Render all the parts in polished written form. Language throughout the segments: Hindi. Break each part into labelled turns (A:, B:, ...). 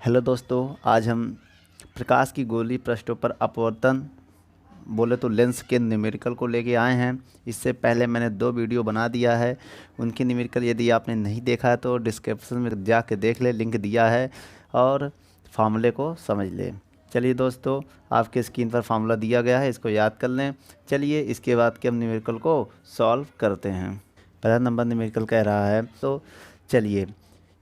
A: हेलो दोस्तों, आज हम प्रकाश की गोली पृष्ठों पर अपवर्तन बोले तो लेंस के न्यूमेरिकल को लेके आए हैं। इससे पहले मैंने 2 वीडियो बना दिया है। उनके न्यूमेरिकल यदि आपने नहीं देखा है तो डिस्क्रिप्शन में जाके देख ले, लिंक दिया है और फार्मूले को समझ लें। चलिए दोस्तों, आपके स्क्रीन पर फार्मूला दिया गया है, इसको याद कर लें। चलिए इसके बाद के हम न्यूमेरिकल को सॉल्व करते हैं। पहला नंबर न्यूमेरिकल कह रहा है, तो चलिए,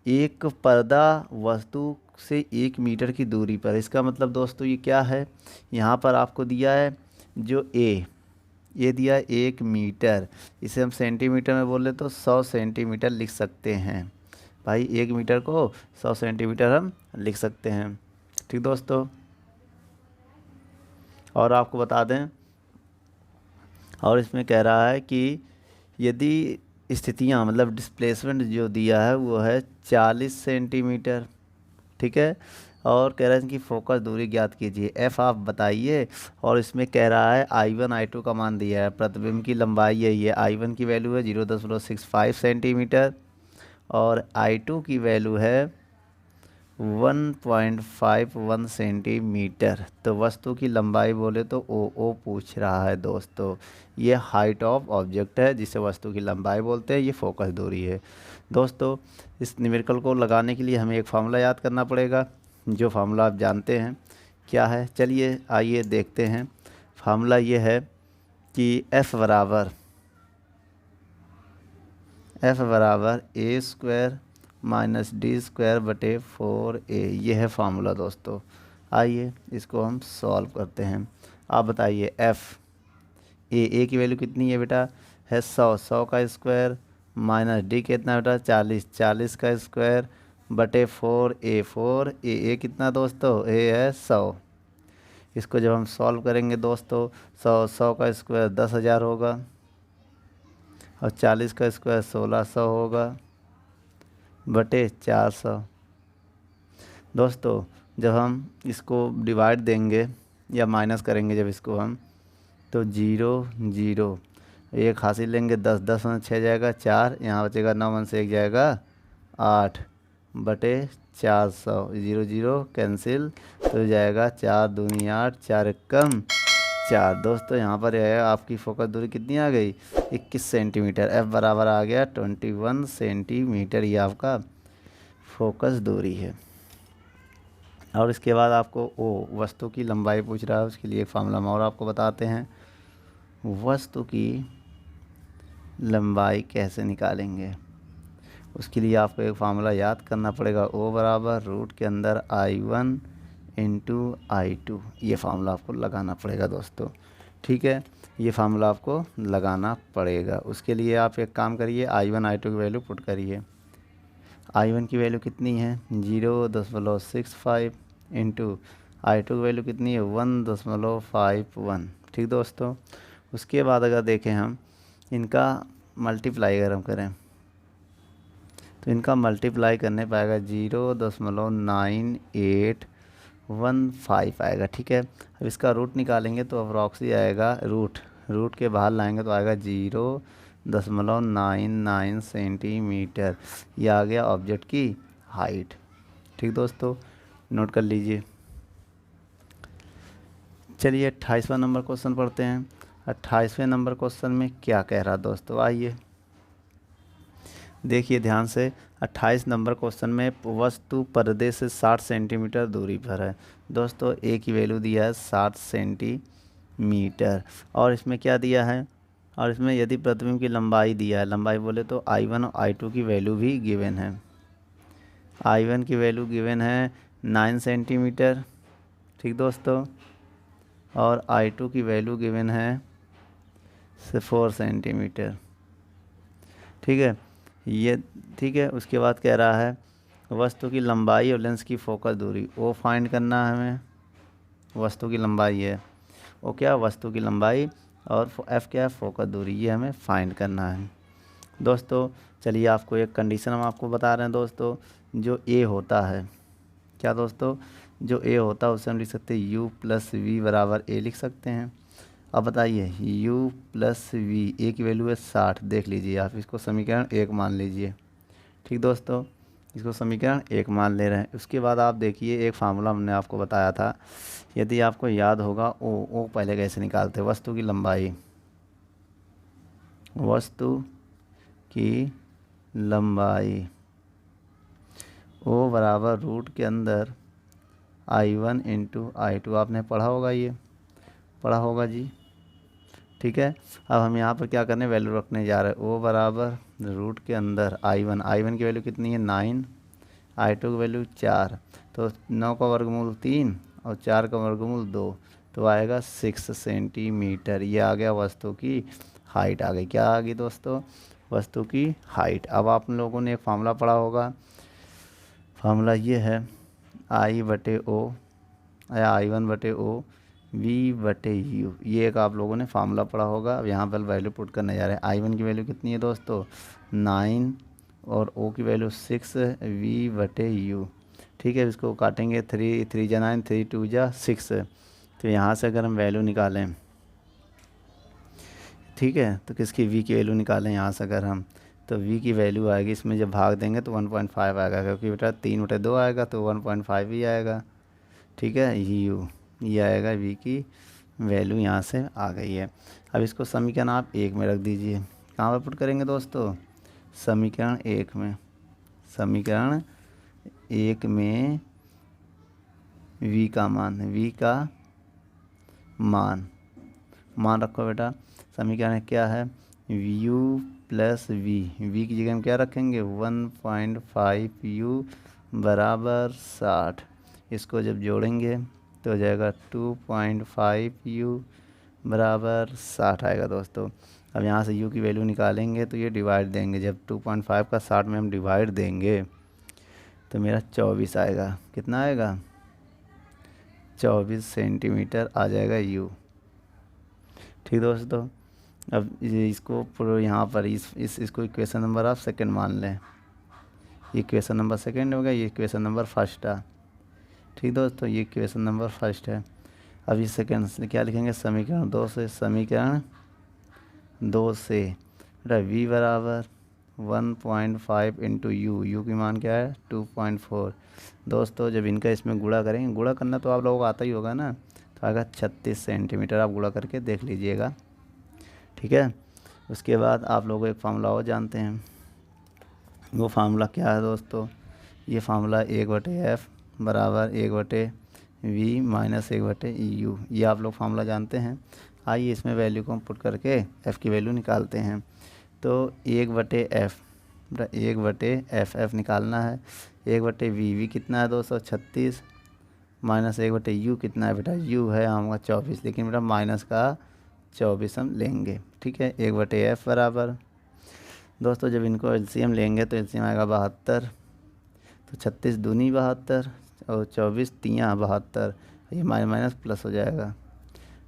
A: एक पर्दा वस्तु से 1 मीटर की दूरी पर। इसका मतलब दोस्तों ये क्या है, यहाँ पर आपको दिया है जो ये दिया है 1 मीटर। इसे हम सेंटीमीटर में बोले तो 100 सेंटीमीटर लिख सकते हैं। भाई 1 मीटर को 100 सेंटीमीटर हम लिख सकते हैं। ठीक दोस्तों, और आपको बता दें, और इसमें कह रहा है कि यदि स्थितियाँ मतलब डिस्प्लेसमेंट जो दिया है वो है 40 सेंटीमीटर। ठीक है, और कह रहे हैं कि फोकस दूरी ज्ञात कीजिए, एफ आप बताइए। और इसमें कह रहा है I1 I2 का मान दिया है, प्रतिबिंब की लंबाई है, ये I1 की वैल्यू है 0.65 सेंटीमीटर और I2 की वैल्यू है 1.51 सेंटीमीटर। तो वस्तु की लंबाई बोले तो ओ पूछ रहा है दोस्तों। ये हाइट ऑफ ऑब्जेक्ट है जिसे वस्तु की लंबाई बोलते हैं, ये फोकस दूरी है। दोस्तों, इस न्यूमेरिकल को लगाने के लिए हमें एक फार्मूला याद करना पड़ेगा, जो फार्मूला आप जानते हैं क्या है। चलिए आइए देखते हैं। फार्मूला ये है कि एफ बराबर ए स्क्वायर माइनस डी स्क्वायर बटे 4a। ये है फार्मूला दोस्तों। आइए इसको हम सॉल्व करते हैं। आप बताइए, एफ ए की वैल्यू कितनी है बेटा, है 100 का स्क्वायर माइनस डी कितना बेटा 40 का स्क्वायर बटे 4a कितना दोस्तों, ए है 100। इसको जब हम सॉल्व करेंगे दोस्तों, 100 का स्क्वायर 10,000 होगा और 40 का स्क्वायर 1600 होगा बटे 400। दोस्तों, जब हम इसको डिवाइड देंगे या माइनस करेंगे जब इसको हम, तो 0 0 एक हासिल लेंगे, 10 में 6 जाएगा 4, यहाँ बचेगा 9 में से 1 जाएगा 8 बटे 400। 0 0 कैंसिल तो जाएगा 4 दूनी 8, 4 एकम 4। दोस्तों यहाँ पर है आपकी फोकस दूरी कितनी आ गई, 21 सेंटीमीटर। एफ बराबर आ गया 21 सेंटीमीटर। ये आपका फोकस दूरी है। और इसके बाद आपको वस्तु की लंबाई पूछ रहा है, उसके लिए एक फार्मूला हम और आपको बताते हैं। वस्तु की लंबाई कैसे निकालेंगे, उसके लिए आपको एक फार्मूला याद करना पड़ेगा। O बराबर रूट के अंदर I1 इंटू I2। ये फार्मूला आपको लगाना पड़ेगा दोस्तों। ठीक है, ये फार्मूला आपको लगाना पड़ेगा। उसके लिए आप एक काम करिए, I1 I2 की वैल्यू पुट करिए। I1 की वैल्यू कितनी है 0.65 इंटू I2 की वैल्यू कितनी है 1.51। ठीक दोस्तों, उसके बाद अगर देखें हम इनका मल्टीप्लाई अगर हम करें तो इनका मल्टीप्लाई करने पाएगा 0.9815 आएगा। ठीक है, अब इसका रूट निकालेंगे तो अप्रॉक्सी आएगा, रूट के बाहर लाएंगे तो आएगा 0.99 सेंटीमीटर। ये आ गया ऑब्जेक्ट की हाइट। ठीक दोस्तों, नोट कर लीजिए। चलिए 28वां नंबर क्वेश्चन पढ़ते हैं। 28वें नंबर क्वेश्चन में क्या कह रहा दोस्तों, आइए देखिए ध्यान से। 28 नंबर क्वेश्चन में वस्तु पर्दे से 60 सेंटीमीटर दूरी पर है। दोस्तों ए की वैल्यू दिया है 60 सेंटीमीटर और इसमें क्या दिया है, और इसमें यदि प्रतिबिंब की लंबाई दिया है, लंबाई बोले तो I1 और I2 की वैल्यू भी गिवन है। I1 की वैल्यू गिवन है 9 सेंटीमीटर। ठीक दोस्तों, और I2 की वैल्यू गिवन है 4 सेंटीमीटर। ठीक है, ये ठीक है। उसके बाद कह रहा है वस्तु की लंबाई और लेंस की फोकस दूरी, ओ फाइंड करना है हमें। वस्तु की लंबाई है, ओ क्या, वस्तु की लंबाई, और एफ क्या है, फोकस दूरी, ये हमें फाइंड करना है। दोस्तों चलिए आपको एक कंडीशन हम आपको बता रहे हैं दोस्तों। जो ए होता है, क्या दोस्तों, जो ए होता है उसे हम लिख सकते हैं U प्लस वी बराबर ए लिख सकते हैं। अब बताइए U प्लस वी, ए की वैल्यू है 60, देख लीजिए आप, इसको समीकरण 1 मान लीजिए। ठीक दोस्तों, इसको समीकरण 1 मान ले रहे हैं। उसके बाद आप देखिए एक फार्मूला हमने आपको बताया था, यदि आपको याद होगा ओ पहले कैसे निकालते, वस्तु की लंबाई, वस्तु की लंबाई ओ बराबर रूट के अंदर I1 इंटू I2, आपने पढ़ा होगा, ये पढ़ा होगा जी। ठीक है, अब हम यहाँ पर क्या करने वैल्यू रखने जा रहे हैं, ओ बराबर रूट के अंदर I1 की वैल्यू कितनी है 9, I2 की वैल्यू 4, तो 9 का वर्गमूल 3 और 4 का वर्गमूल 2, तो आएगा 6 सेंटीमीटर। ये आ गया वस्तु की हाइट आ गई। क्या आ गई दोस्तों, वस्तु की हाइट। अब आप लोगों ने एक फार्मूला पढ़ा होगा, फार्मूला ये है I/O या I1/O V/U, ये एक आप लोगों ने फार्मूला पढ़ा होगा। अब यहाँ पर वैल्यू पुट करने जा रहे हैं। I1 की वैल्यू कितनी है दोस्तों 9 और O की वैल्यू 6 V/U। ठीक है, इसको काटेंगे 3 3 जा 9, 3 2 जा 6, तो यहाँ से अगर हम वैल्यू निकालें, ठीक है, तो किसकी V की वैल्यू निकालें यहाँ से अगर हम, तो V की वैल्यू आएगी, इसमें जब भाग देंगे तो 1.5 आएगा, क्योंकि बेटा 3/2 आएगा तो 1.5 ही आएगा। ठीक है, ये आएगा V की वैल्यू, यहाँ से आ गई है। अब इसको समीकरण आप 1 में रख दीजिए। कहाँ पर पुट करेंगे दोस्तों, समीकरण 1 में। समीकरण 1 में V का मान रखो बेटा। समीकरण क्या है, U प्लस V की जगह हम क्या रखेंगे 1.5U बराबर 60। इसको जब जोड़ेंगे तो हो जाएगा 2.5U बराबर 60 आएगा दोस्तों। अब यहाँ से U की वैल्यू निकालेंगे तो ये डिवाइड देंगे, जब 2.5 का 60 में हम डिवाइड देंगे तो मेरा 24 आएगा। कितना आएगा 24 सेंटीमीटर आ जाएगा U। ठीक दोस्तों, अब इसको यहाँ पर इसको इक्वेशन नंबर आप सेकंड मान लें। ये इक्वेशन नंबर सेकंड हो गया, ये इक्वेशन नंबर फर्स्ट है। ठीक दोस्तों, ये इक्वेशन नंबर फर्स्ट है। अब इस सेकंड से क्या लिखेंगे, समीकरण 2 से। समीकरण 2 से बेटा V बराबर 1.5 इंटू यू की मान क्या है 2.4। दोस्तों जब इनका इसमें गुणा करेंगे, गुणा करना तो आप लोगों को आता ही होगा ना, तो आएगा 36 सेंटीमीटर। आप गुणा करके देख लीजिएगा। ठीक है, उसके बाद आप लोग एक फार्मूला और जानते हैं। वो फार्मूला क्या है दोस्तों, ये फार्मूला 1/F बराबर 1/V माइनस 1/EU। ये आप लोग फार्मूला जानते हैं। आइए इसमें वैल्यू को हम पुट करके F की वैल्यू निकालते हैं। तो 1/F, 1/F निकालना है। 1/V कितना है 236 माइनस 1/U कितना है बेटा, U है हमारा 24, लेकिन बेटा माइनस का 24 हम लेंगे। ठीक है, 1/F बराबर दोस्तों जब इनको एलसीएम लेंगे तो एलसीएम आएगा 72, तो 36 दूनी 72 और 24 तियाँ 72, ये माइनस प्लस हो जाएगा।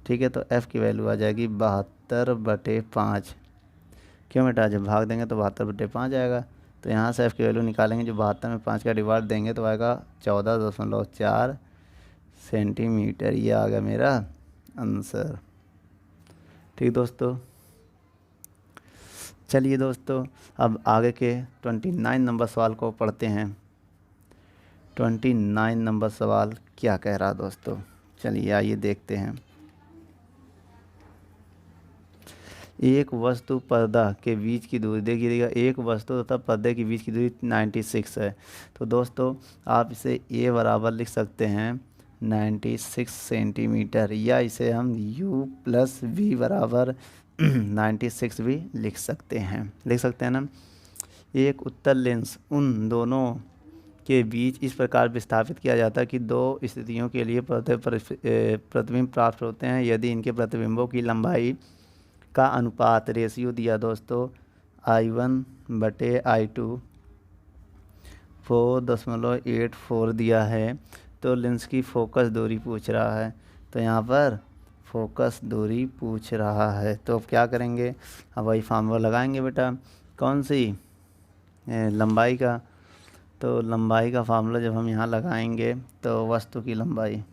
A: ठीक है, तो F की वैल्यू आ जाएगी 72/5। क्यों बेटा, जब भाग देंगे तो 72/5 आएगा। तो यहाँ से F की वैल्यू निकालेंगे, जो 72 में 5 का डिवाइड देंगे तो आएगा 14.4 सेंटीमीटर। ये आ गया मेरा आंसर। ठीक दोस्तों, चलिए दोस्तों अब आगे के 29 नंबर सवाल को पढ़ते हैं। 29 नंबर सवाल क्या कह रहा दोस्तों, चलिए आइए देखते हैं। एक वस्तु पर्दा के बीच की दूरी देखिएगा, एक वस्तु तथा पर्दे के बीच की दूरी 96 है। तो दोस्तों आप इसे A बराबर लिख सकते हैं 96 सेंटीमीटर, या इसे हम U प्लस V बराबर 96 भी लिख सकते हैं ना। एक उत्तल लेंस उन दोनों के बीच इस प्रकार विस्थापित किया जाता है कि दो स्थितियों के लिए पर्दे पर प्रतिबिंब प्राप्त होते हैं यदि इनके प्रतिबिंबों की लंबाई का अनुपात रेशियो दिया दोस्तों I1/I2 4.84 दिया है। तो लेंस की फोकस दूरी पूछ रहा है, तो यहाँ पर फोकस दूरी पूछ रहा है, तो अब क्या करेंगे, अब वही फार्मूला लगाएंगे बेटा। कौन सी, लंबाई का। तो लंबाई का फार्मूला जब हम यहाँ लगाएंगे तो वस्तु की लंबाई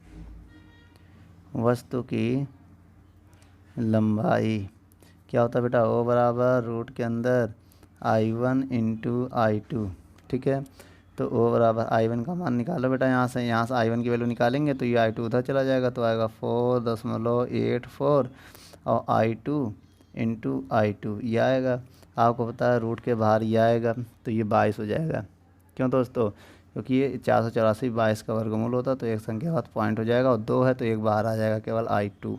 A: क्या होता है बेटा, O बराबर रूट के अंदर I1 इंटू I2। ठीक है, तो ओ बराबर I1 का मान निकालो बेटा। यहाँ से I1 की वैल्यू निकालेंगे तो ये I2 उधर चला जाएगा, तो आएगा 4.84 और I2 इंटू I2 ये आएगा। आपको पता है रूट के बाहर ये आएगा तो ये 22 हो जाएगा। क्यों दोस्तों? क्योंकि ये 484 22 का वर्गमूल होता तो एक संख्या बाद पॉइंट हो जाएगा, और 2 है तो एक बाहर आ जाएगा केवल I2।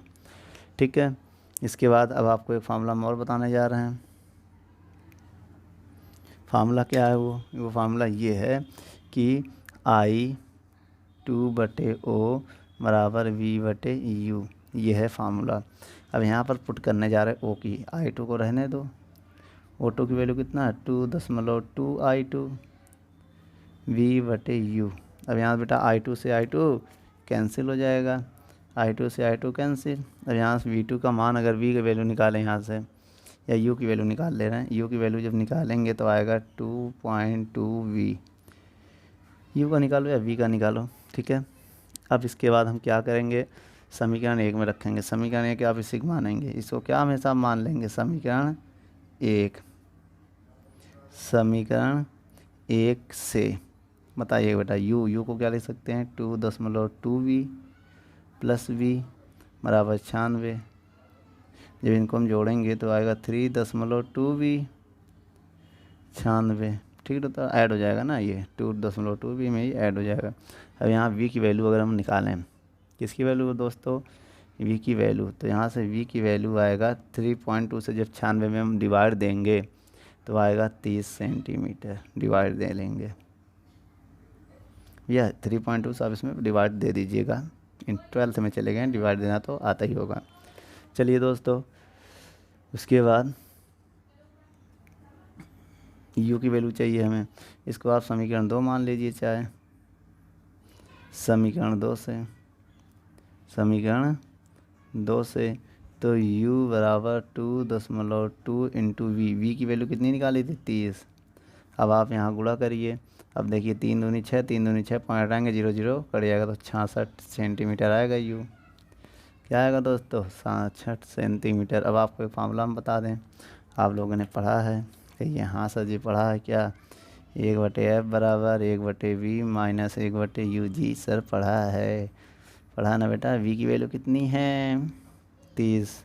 A: ठीक है। इसके बाद अब आपको एक फार्मूला हम और बताने जा रहे हैं। फार्मूला क्या है? वो फार्मूला ये है कि I2/O बराबर V/U, ये है फार्मूला। अब यहाँ पर पुट करने जा रहे हैं O की। I2 को रहने दो। O2 की वैल्यू कितना है? 2.2 I2 V/U। अब यहाँ बेटा I2 से I2 कैंसिल हो जाएगा, I2 से I2 कैंसिल। अब यहाँ से V2 का मान अगर V की वैल्यू निकालें यहाँ से, या U की वैल्यू निकाल ले रहे हैं, U की वैल्यू जब निकालेंगे तो आएगा 2.2V। U का निकालो या V का निकालो, ठीक है। अब इसके बाद हम क्या करेंगे? समीकरण 1 में रखेंगे। समीकरण 1 आप इसी को मानेंगे, इसको क्या हमेशा मान लेंगे? समीकरण 1। समीकरण 1 से बताइए बेटा U को क्या लिख सकते हैं? 2.2V प्लस V बराबर 96। जब इनको हम जोड़ेंगे तो आएगा 3.2V 96। ठीक है, तो ऐड हो जाएगा ना, ये 2.2V में ही ऐड हो जाएगा। अब यहाँ V की वैल्यू अगर हम निकालें, किसकी वैल्यू दोस्तों? V की वैल्यू। तो यहाँ से V की वैल्यू आएगा 3.2 से जब 96 में हम डिवाइड देंगे तो आएगा 30 सेंटीमीटर। डिवाइड दे लेंगे, यह 3.2 से आप इसमें डिवाइड दे दीजिएगा। इन 12th में चले गए, डिवाइड देना तो आता ही होगा। चलिए दोस्तों, उसके बाद U की वैल्यू चाहिए हमें। इसको आप समीकरण 2 मान लीजिए चाहे। समीकरण 2 से तो U बराबर 2.2 इंटू V की वैल्यू कितनी निकाली थी? 30। अब आप यहाँ गुणा करिए। अब देखिए 3 दूनी 6, 3 दूनी 6, पॉइंट आएंगे 0 0 कट जाएगा, तो 66 सेंटीमीटर आएगा U। क्या आएगा दोस्तों? 66 सेंटीमीटर। अब आपको एक फार्मूला हम बता दें, आप लोगों ने पढ़ा है कि यहाँ से जी पढ़ा है क्या? 1/F बराबर 1/V माइनस 1/U। जी सर पढ़ा है, पढ़ा ना बेटा। V की वैल्यू कितनी है? 30,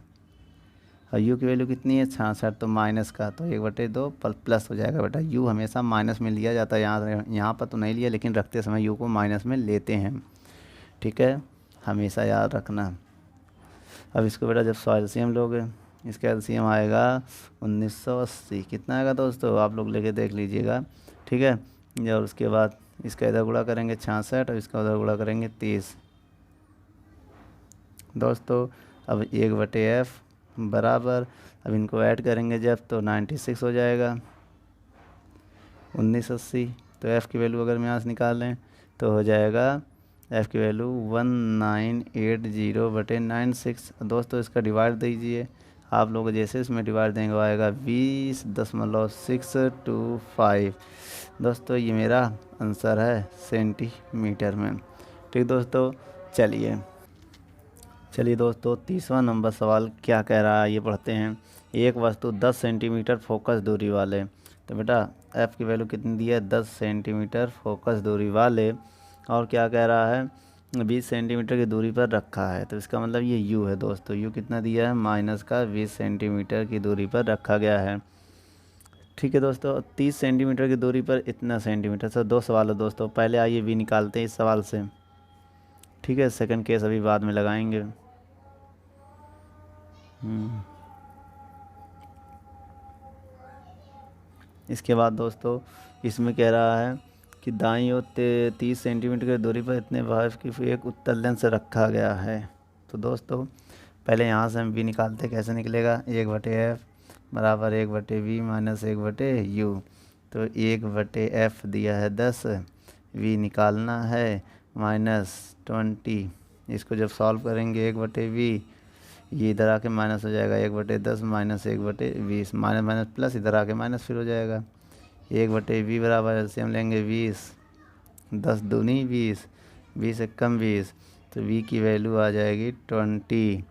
A: और U की वैल्यू कितनी है? 66। तो माइनस का तो 1/2 प्लस हो जाएगा बेटा। U हमेशा माइनस में लिया जाता है, यहाँ पर तो नहीं लिया, लेकिन रखते समय U को माइनस में लेते हैं, ठीक है, हमेशा याद रखना। अब इसको बेटा जब एलसीएम लोगे, इसका एलसीएम आएगा 1980। कितना आएगा दोस्तों? आप लोग लेके देख लीजिएगा, ठीक है। और उसके बाद इसका इधर गुणा करेंगे 66 और इसका उधर गुणा करेंगे 30। दोस्तों अब 1/F बराबर, अब इनको ऐड करेंगे जब तो 96 हो जाएगा 1980। तो F की वैल्यू अगर हम यहाँ से निकालें तो हो जाएगा F की वैल्यू 1980/96। दोस्तों इसका डिवाइड दीजिए आप लोग, जैसे इसमें डिवाइड देंगे वो आएगा 20.625। दोस्तों ये मेरा आंसर है सेंटीमीटर में। ठीक दोस्तों, चलिए दोस्तों, तीसरा नंबर सवाल क्या कह रहा है ये पढ़ते हैं। एक वस्तु 10 सेंटीमीटर फोकस दूरी वाले, तो बेटा F की वैल्यू कितनी दी है? 10 सेंटीमीटर फोकस दूरी वाले, और क्या कह रहा है? 20 सेंटीमीटर की दूरी पर रखा है। तो इसका मतलब ये U है दोस्तों। U कितना दिया है? माइनस का 20 सेंटीमीटर की दूरी पर रखा गया है। ठीक है दोस्तों, 30 सेंटीमीटर की दूरी पर इतना सेंटीमीटर। सर 2 सवाल है दोस्तों, पहले आइए V निकालते हैं इस सवाल से, ठीक है। सेकंड केस अभी बाद में लगाएंगे। इसके बाद दोस्तों इसमें कह रहा है कि दाईं ओर 30 सेंटीमीटर की दूरी पर इतने वाफ की एक उत्तल लेंस रखा गया है। तो दोस्तों पहले यहाँ से हम V निकालते, कैसे निकलेगा? 1/F बराबर 1/V माइनस 1/U। तो 1/F दिया है 10, V निकालना है माइनस 20। इसको जब सॉल्व करेंगे 1/V, ये इधर आके माइनस हो जाएगा 1/10 माइनस 1/20, माइनस माइनस प्लस, इधर आके माइनस फिर हो जाएगा 1/V बराबर एलसीएम लेंगे 20, 10 दूनी 20, 20 एकम 20, तो V की वैल्यू आ जाएगी 20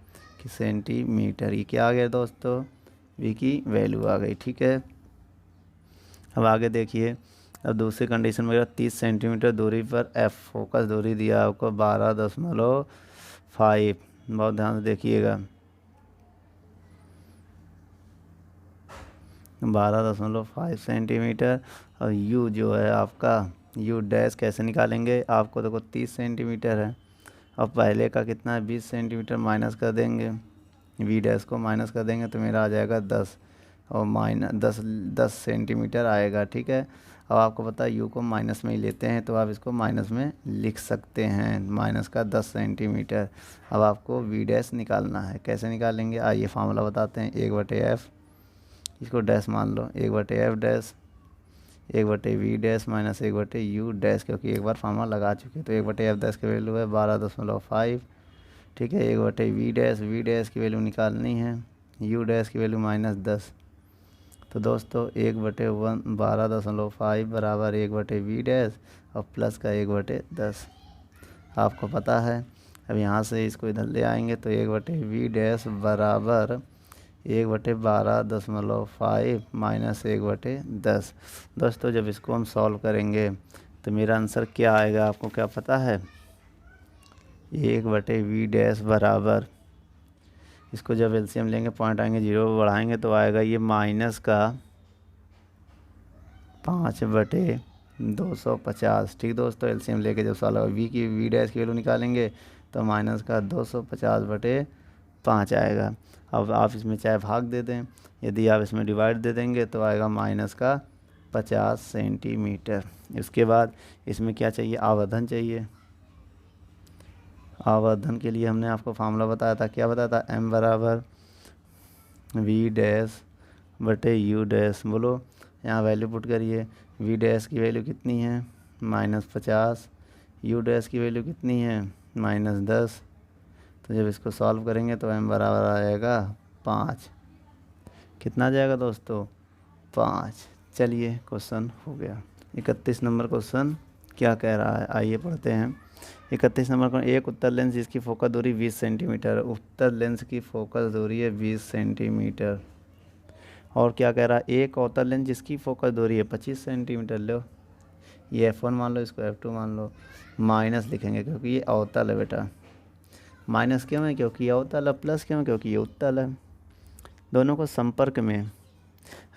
A: की सेंटीमीटर। ये क्या आ गया दोस्तों? V की वैल्यू आ गई, ठीक है। अब आगे देखिए, अब दूसरी कंडीशन में 30 सेंटीमीटर दूरी पर एफ फोकस दूरी दिया आपको 12.5। बहुत ध्यान से देखिएगा, 12.5 सेंटीमीटर। और यू जो है आपका, यू डैश कैसे निकालेंगे, आपको देखो 30 सेंटीमीटर है और पहले का कितना है 20 सेंटीमीटर, माइनस कर देंगे, वी डैश को माइनस कर देंगे तो मेरा आ जाएगा 10 और माइनस 10 सेंटीमीटर आएगा। ठीक है, अब आपको पता है यू को माइनस में ही लेते हैं तो आप इसको माइनस में लिख सकते हैं, माइनस का 10 सेंटीमीटर। अब आपको वी डैश निकालना है, कैसे निकालेंगे आइए फार्मूला बताते हैं। 1/f, इसको डैश मान लो, 1/f dash 1/v dash minus 1/u dash, क्योंकि एक बार फार्मूला लगा चुके हैं। तो 1/f डैश की वैल्यू है 12.5। ठीक है, 1/v डैश, वी डैश की वैल्यू निकालनी है, u डैश की वैल्यू -10। तो दोस्तों 1/12.5 बराबर 1/v डैश और प्लस का 1/10 आपको पता है। अब यहाँ से इसको इधर ले आएंगे तो 1/v डैश बराबर 1/12.5 माइनस 1/10। दोस्तों जब इसको हम सॉल्व करेंगे तो मेरा आंसर क्या आएगा आपको क्या पता है? 1/v डैश बराबर, इसको जब एलसीएम लेंगे पॉइंट आएंगे 0 बढ़ाएंगे तो आएगा ये माइनस का 5/250। ठीक दोस्तों, एलसीएम लेके जब सॉल्व वी डैश की वैल्यू निकालेंगे तो माइनस का 250/5 आएगा। अब आप इसमें चाहे भाग दे दें, यदि आप इसमें डिवाइड दे देंगे तो आएगा माइनस का 50 सेंटीमीटर। इसके बाद इसमें क्या चाहिए, आवर्धन चाहिए। आवर्धन के लिए हमने आपको फार्मूला बताया था, क्या बताया था? m बराबर वी डैश बटे यू डैश। बोलो, यहाँ वैल्यू पुट करिए। वी डैश की वैल्यू कितनी है? -50। यू डैश की वैल्यू कितनी है? -10। तो जब इसको सॉल्व करेंगे तो m बराबर आ जाएगा 5। कितना जाएगा दोस्तों? 5। चलिए क्वेश्चन हो गया। 31 नंबर क्वेश्चन क्या कह रहा है, आइए पढ़ते हैं। 31 नंबर को, एक उत्तर लेंस जिसकी फोकस दूरी 20 सेंटीमीटर, उत्तर लेंस की फोकस दूरी है 20 सेंटीमीटर। और क्या कह रहा है, एक अवतल लेंस जिसकी फोकस दूरी है 25 सेंटीमीटर। लो, ये F1 मान लो, इसको F2 मान लो। माइनस लिखेंगे क्योंकि ये अवतल है बेटा। माइनस क्यों है? क्योंकि ये अवतल है। प्लस क्यों? क्योंकि ये उत्तल है। दोनों को संपर्क में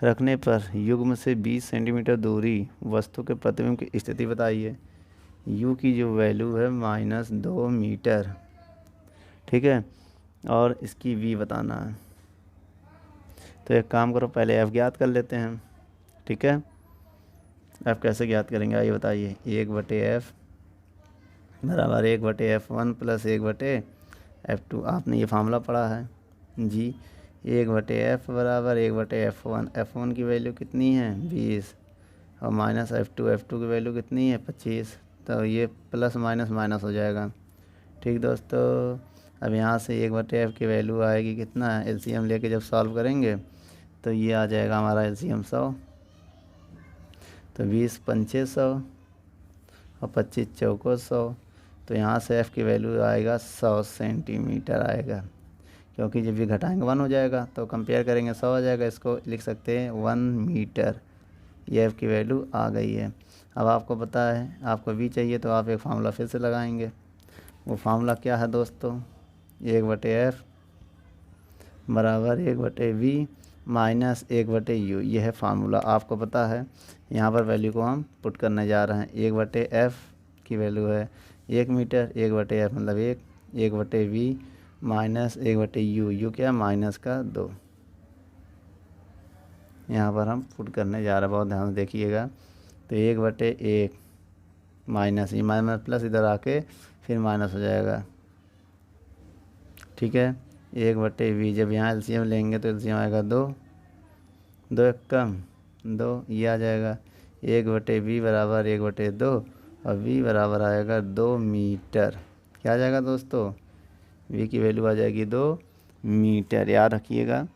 A: रखने पर युग्म से 20 सेंटीमीटर दूरी वस्तु के प्रतिबिंब की स्थिति बताइए। U की जो वैल्यू है -2 मीटर। ठीक है, और इसकी V बताना है। तो एक काम करो, पहले F ज्ञात कर लेते हैं। ठीक है, F कैसे ज्ञात करेंगे आइए बताइए। 1/f बराबर 1/f1 प्लस 1/f2। आपने ये फार्मूला पढ़ा है जी। 1/f बराबर 1/f1। F1 की वैल्यू कितनी है? 20 और माइनस F2 की वैल्यू कितनी है? 25। तो ये प्लस माइनस माइनस हो जाएगा। ठीक दोस्तों, अब यहाँ से 1/f की वैल्यू आएगी कितना है, एलसीएम लेके जब सॉल्व करेंगे तो ये आ जाएगा हमारा एलसीएम 100। तो 20 पंचे 100 और 25 चौको 100। तो यहाँ से F की वैल्यू आएगा 100 सेंटीमीटर आएगा, क्योंकि जब ये घटाएंगे 1 हो जाएगा तो कंपेयर करेंगे 100 हो जाएगा। इसको लिख सकते हैं 1 मीटर। ये F की वैल्यू आ गई है। अब आपको पता है, आपको V चाहिए तो आप एक फार्मूला फिर से लगाएंगे। वो फार्मूला क्या है दोस्तों? 1/f बराबर 1/v माइनस 1/u। ये है फार्मूला, आपको पता है। यहाँ पर वैल्यू को हम पुट करने जा रहे हैं। 1/f की वैल्यू है 1 मीटर, 1/f मतलब 1/v माइनस 1/u। यू क्या? माइनस का 2। यहाँ पर हम पुट करने जा रहे हैं, बहुत ध्यान से देखिएगा। तो 1/1 माइनस, ये माइनस प्लस इधर आके फिर माइनस हो जाएगा। ठीक है, 1/v। जब यहाँ एलसीएम लेंगे तो एलसीएम आएगा 2, 2 एक कम 2, ये आ जाएगा। 1/v बराबर 1/2 और v बराबर आएगा 2 मीटर। क्या आ जाएगा दोस्तों? v की वैल्यू आ जाएगी 2 मीटर, याद रखिएगा।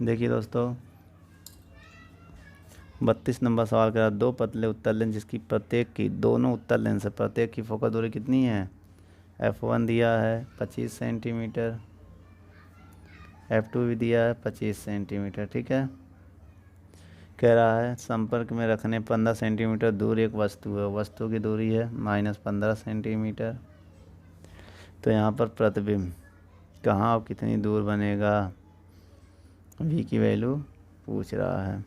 A: देखिए दोस्तों, 32 नंबर सवाल करा, दो पतले उत्तर लेंस जिसकी प्रत्येक की, दोनों उत्तर लेंस है, प्रत्येक की फोकस दूरी कितनी है? F1 दिया है 25 सेंटीमीटर, F2 भी दिया है 25 सेंटीमीटर। ठीक है, कह रहा है संपर्क में रखने 15 सेंटीमीटर दूर एक वस्तु है, वस्तु की दूरी है -15 सेंटीमीटर। तो यहाँ पर प्रतिबिंब कहाँ और कितनी दूर बनेगा, v की वैल्यू पूछ रहा है।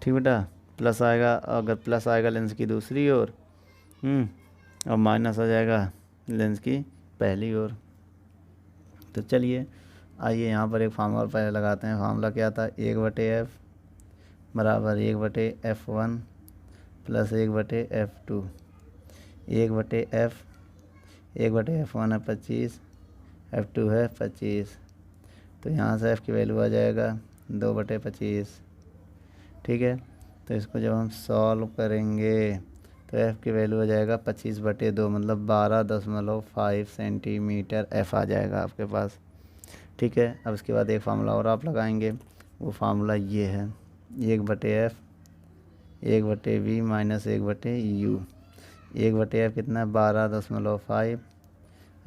A: ठीक बेटा, प्लस आएगा, अगर प्लस आएगा लेंस की दूसरी ओर और माइनस आ जाएगा लेंस की पहली ओर। तो चलिए आइए यहाँ पर एक फार्मूला पहले लगाते हैं। फार्मूला क्या था, 1/f बराबर 1/f1 plus 1/f2। 1/f 1/f1 है 25, f2 है 25। तो यहाँ से f की वैल्यू आ जाएगा 2/25। ठीक है, तो इसको जब हम सॉल्व करेंगे तो f की वैल्यू आ जाएगा 25/2 मतलब 12.5 सेंटीमीटर f आ जाएगा आपके पास। ठीक है, अब इसके बाद एक फार्मूला और आप लगाएंगे, वो फार्मूला ये है 1/f 1/v minus 1/u। 1/f कितना है 12.5,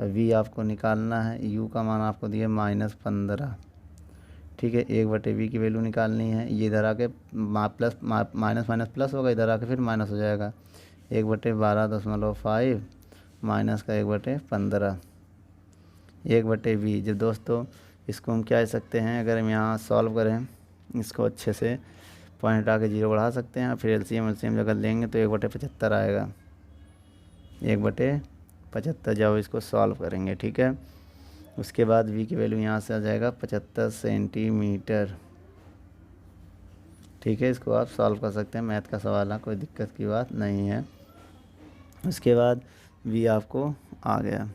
A: v आपको निकालना है, u का मान आपको दिया -15। ठीक है, 1/v की वैल्यू निकालनी है, ये इधर आके प्लस माइनस माइनस प्लस होगा, इधर आके फिर माइनस हो जाएगा। 1/12.5 माइनस का 1/15 1/v। जब दोस्तों इसको हम क्या कह सकते हैं, अगर हम यहाँ सॉल्व करें इसको अच्छे से, पॉइंट हटा के 0 बढ़ा सकते हैं, फिर एलसीएम अगर लेंगे तो 1/75 आएगा। 1/75 जब इसको सॉल्व करेंगे। ठीक है, उसके बाद v की वैल्यू यहाँ से आ जाएगा 75 सेंटीमीटर। ठीक है, इसको आप सॉल्व कर सकते हैं, मैथ का सवाल है, कोई दिक्कत की बात नहीं है। उसके बाद v आपको आ गया,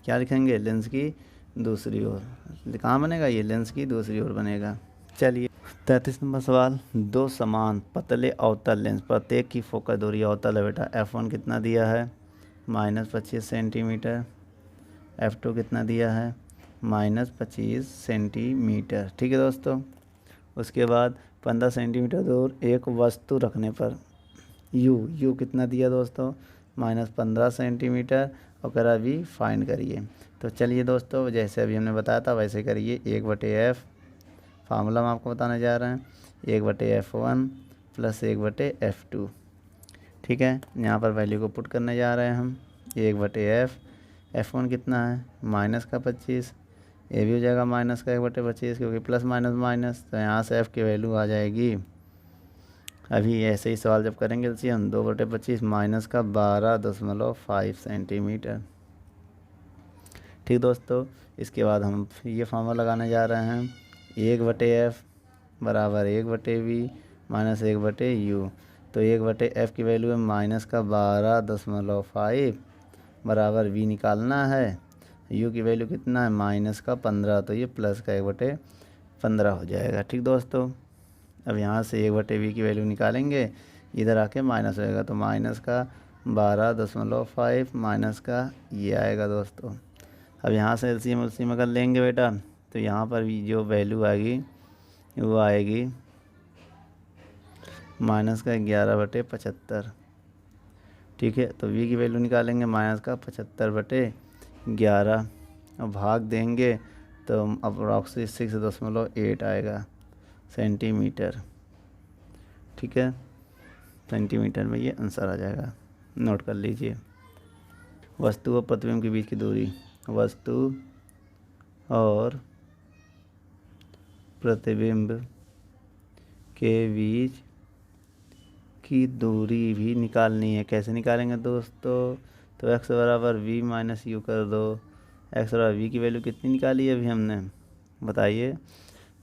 A: क्या लिखेंगे, लेंस की दूसरी ओर। कहाँ बनेगा ये, लेंस की दूसरी ओर बनेगा। चलिए 33 नंबर सवाल, दो समान पतले अवतल लेंस प्रत्येक की फोकस दूरी अवतल है बेटा। f1 कितना दिया है -25 सेंटीमीटर, f2 कितना दिया है -25 सेंटीमीटर। ठीक है दोस्तों, उसके बाद 15 सेंटीमीटर दूर एक वस्तु रखने पर u कितना दिया दोस्तों -15 सेंटीमीटर, और करा v फाइंड करिए। तो चलिए दोस्तों, जैसे अभी हमने बताया था वैसे करिए। 1/f फार्मूला हम आपको बताने जा रहे हैं, 1/f1 प्लस 1/f2। ठीक है, यहाँ पर वैल्यू को पुट करने जा रहे हैं हम। 1/f f1 कितना है -25, ये भी हो जाएगा -1/25 क्योंकि प्लस माइनस माइनस, तो यहाँ से f की वैल्यू आ जाएगी, अभी ऐसे ही सवाल जब करेंगे एलसीएम 2/25 माइनस का 12.5 सेंटीमीटर। ठीक दोस्तों, इसके बाद हम ये फार्मूला लगाने जा रहे हैं, 1/f बराबर 1/v माइनस 1/u। तो 1/f की वैल्यू है माइनस का 12.5 बराबर v निकालना है, u की वैल्यू कितना है -15, तो ये प्लस का 1/15 हो जाएगा। ठीक दोस्तों, अब यहाँ से 1/v की वैल्यू निकालेंगे, इधर आके माइनस होएगा, तो माइनस का 12.5 माइनस का ये आएगा दोस्तों। अब यहाँ से एलसीएम अगर लेंगे बेटा, तो यहाँ पर भी जो वैल्यू आएगी वो आएगी माइनस का 11/75। ठीक है, तो v की वैल्यू निकालेंगे माइनस का 75/11 और भाग देंगे तो अप्रॉक्सी 6.8 आएगा सेंटीमीटर। ठीक है, सेंटीमीटर में ये आंसर आ जाएगा, नोट कर लीजिए। वस्तु और प्रतिबिंब के बीच की दूरी, वस्तु और प्रतिबिंब के बीच की दूरी भी निकालनी है। कैसे निकालेंगे दोस्तों, तो x बराबर v माइनस यू कर दो। x बराबर v की वैल्यू कितनी निकाली है अभी हमने, बताइए,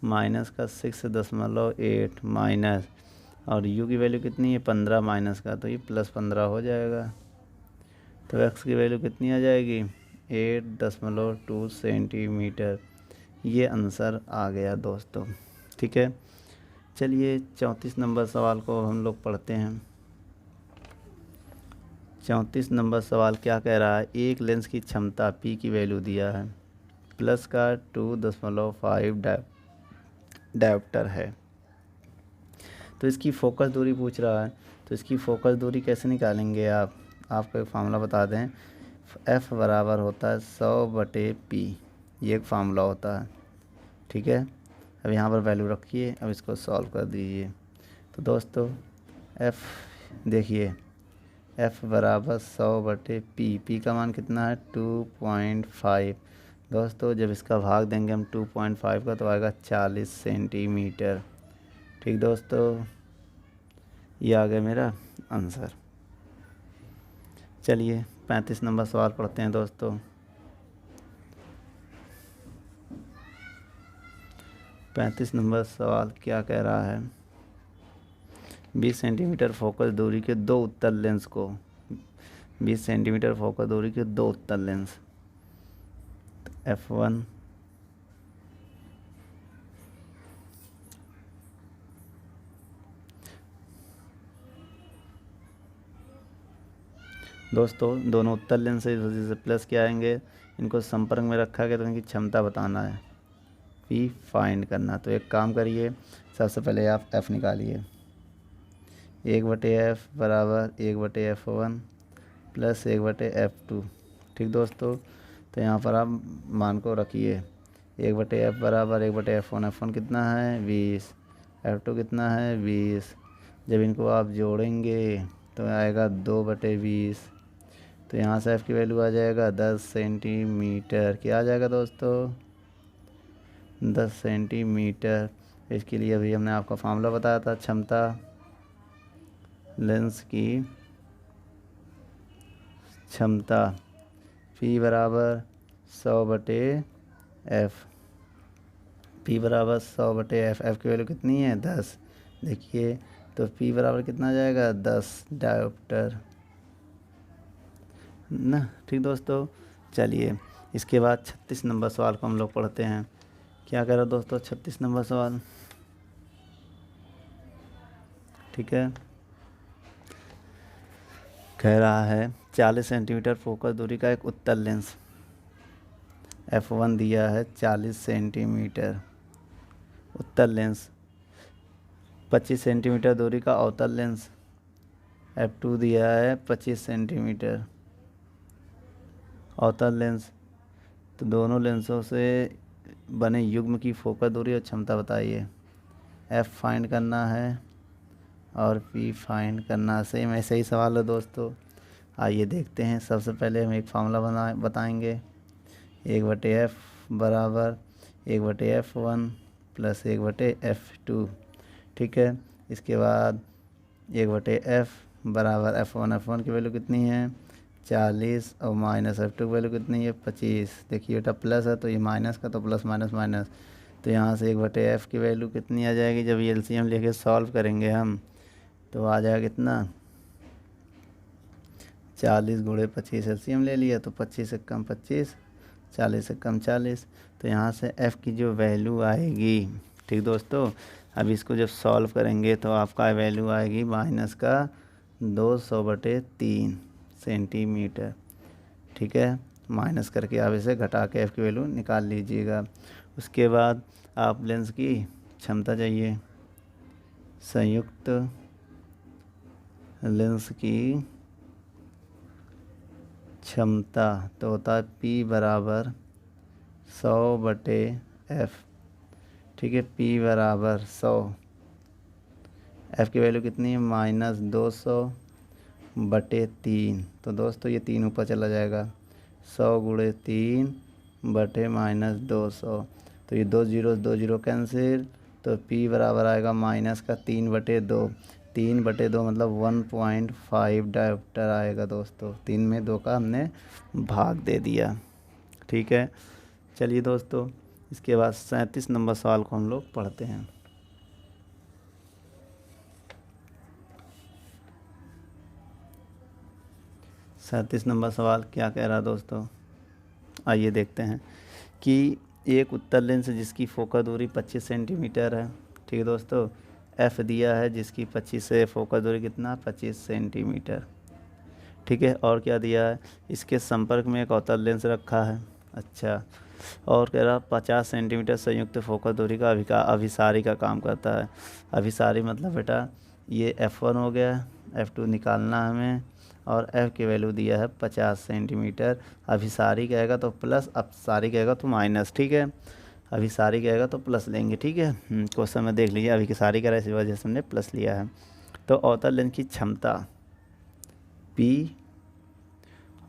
A: माइनस का 6.8 माइनस, और u की वैल्यू कितनी है 15 माइनस का, तो ये +15 हो जाएगा। तो x की वैल्यू कितनी आ जाएगी 8.2 सेंटीमीटर। ये आंसर आ गया दोस्तों। ठीक है, चलिए 34 नंबर सवाल को हम लोग पढ़ते हैं। 34 नंबर सवाल क्या कह रहा है, एक लेंस की क्षमता p की वैल्यू दिया है, प्लस का 2.5 डायोप्टर है, तो इसकी फोकस दूरी पूछ रहा है। तो इसकी फोकस दूरी कैसे निकालेंगे आपको एक फार्मूला बता दें, f बराबर होता है 100/p, ये एक फार्मूला होता है। ठीक है, अब यहाँ पर वैल्यू रखिए, अब इसको सॉल्व कर दीजिए। तो दोस्तों एफ़ देखिए, एफ़ बराबर 100/p, पी का मान कितना है 2.5। दोस्तों जब इसका भाग देंगे हम 2.5 का तो आएगा 40 सेंटीमीटर। ठीक दोस्तों, ये आ गया मेरा आंसर। चलिए 35 नंबर सवाल पढ़ते हैं दोस्तों। 35 नंबर सवाल क्या कह रहा है, 20 सेंटीमीटर फोकस दूरी के दो उत्तल लेंस को, 20 सेंटीमीटर फोकस दूरी के दो उत्तल लेंस F1 दोस्तों दोनों उत्तल लेंस से इस वजह से प्लस क्या आएंगे, इनको संपर्क में रखा गया तो इनकी क्षमता बताना है, P फाइंड करना। तो एक काम करिए, सबसे पहले आप F निकालिए, 1/F बराबर 1/F1 प्लस 1/F2। ठीक दोस्तों, तो यहाँ पर आप मान को रखिए, 1/F बराबर 1/F1, F1 कितना है 20, F2 कितना है 20। जब इनको आप जोड़ेंगे तो आएगा 2/20। तो यहाँ से F की वैल्यू आ जाएगा 10 सेंटीमीटर। क्या आ जाएगा दोस्तों 10 सेंटीमीटर। इसके लिए अभी हमने आपका फार्मूला बताया था, क्षमता लेंस की क्षमता P बराबर 100/F, P बराबर 100/F। F की वैल्यू कितनी है 10। देखिए तो P बराबर कितना जाएगा 10 डायोप्टर ना। ठीक दोस्तों, चलिए इसके बाद 36 नंबर सवाल को हम लोग पढ़ते हैं। क्या कह रहा है दोस्तों 36 नंबर सवाल, ठीक है, कह रहा है 40 सेंटीमीटर फोकस दूरी का एक उत्तल लेंस F1 दिया है 40 सेंटीमीटर उत्तल लेंस, 25 सेंटीमीटर दूरी का अवतल लेंस F2 दिया है 25 सेंटीमीटर अवतल लेंस। तो दोनों लेंसों से बने युग्म की फोकस दूरी और क्षमता बताइए। F फाइंड करना है और P फाइंड करना। सेम ऐसे ही सवाल है दोस्तों, आइए देखते हैं। सबसे पहले हम एक फार्मूला बताएंगे, 1/F बराबर 1/F1 प्लस 1/F2। ठीक है, इसके बाद 1/F बराबर F1 की वैल्यू कितनी है 40 और माइनस F2 की वैल्यू कितनी है 25। देखिए बेटा प्लस है तो ये माइनस का, तो प्लस माइनस माइनस, तो यहाँ से 1/F की वैल्यू कितनी आ जाएगी, जब ये एलसीएम लेके सॉल्व करेंगे हम तो आ जाएगा कितना 40 गुणे 25। एलसीएम ले लिया तो 25 से कम 25, 40 से कम 40, तो यहाँ से F की जो वैल्यू आएगी, ठीक दोस्तों, अब इसको जब सॉल्व करेंगे तो आपका वैल्यू आएगी माइनस का 200/3 सेंटीमीटर। ठीक है, माइनस करके आप इसे घटा के F की वैल्यू निकाल लीजिएगा। उसके बाद आप लेंस की क्षमता चाहिए, संयुक्त लेंस की क्षमता तो होता है P बराबर 100/F। ठीक है, P बराबर 100, F की वैल्यू कितनी है -200/3। तो दोस्तों ये 3 ऊपर चला जाएगा, 100 गुणे 3 बटे -200, तो ये 2 0 कैंसिल, तो P बराबर आएगा माइनस का 3/2, 3/2 मतलब 1.5 डायोप्टर आएगा दोस्तों। 3 में 2 का हमने भाग दे दिया। ठीक है, चलिए दोस्तों इसके बाद 37 नंबर सवाल को हम लोग पढ़ते हैं। 37 नंबर सवाल क्या कह रहा है दोस्तों, आइए देखते हैं कि एक उत्तल लेंस जिसकी फोकस दूरी 25 सेंटीमीटर है। ठीक है दोस्तों, F दिया है जिसकी 25 से फोकस दूरी कितना 25 सेंटीमीटर। ठीक है, और क्या दिया है, इसके संपर्क में एक अवतल लेंस रखा है। अच्छा, और कह रहा 50 सेंटीमीटर संयुक्त फोकस दूरी का अभिसारी का काम करता है। अभिसारी मतलब बेटा ये F1 हो गया, F2 निकालना हमें, और F की वैल्यू दिया है 50 सेंटीमीटर। अभिसारी कहेगा तो प्लस, अपसारी कहेगा तो माइनस। ठीक है, अभी सारी कहेगा तो प्लस लेंगे, ठीक है। क्वेश्चन में देख लीजिए, अभी की सारी कह रहा है इसी वजह से हमने प्लस लिया है। तो अवतल लेंस की क्षमता P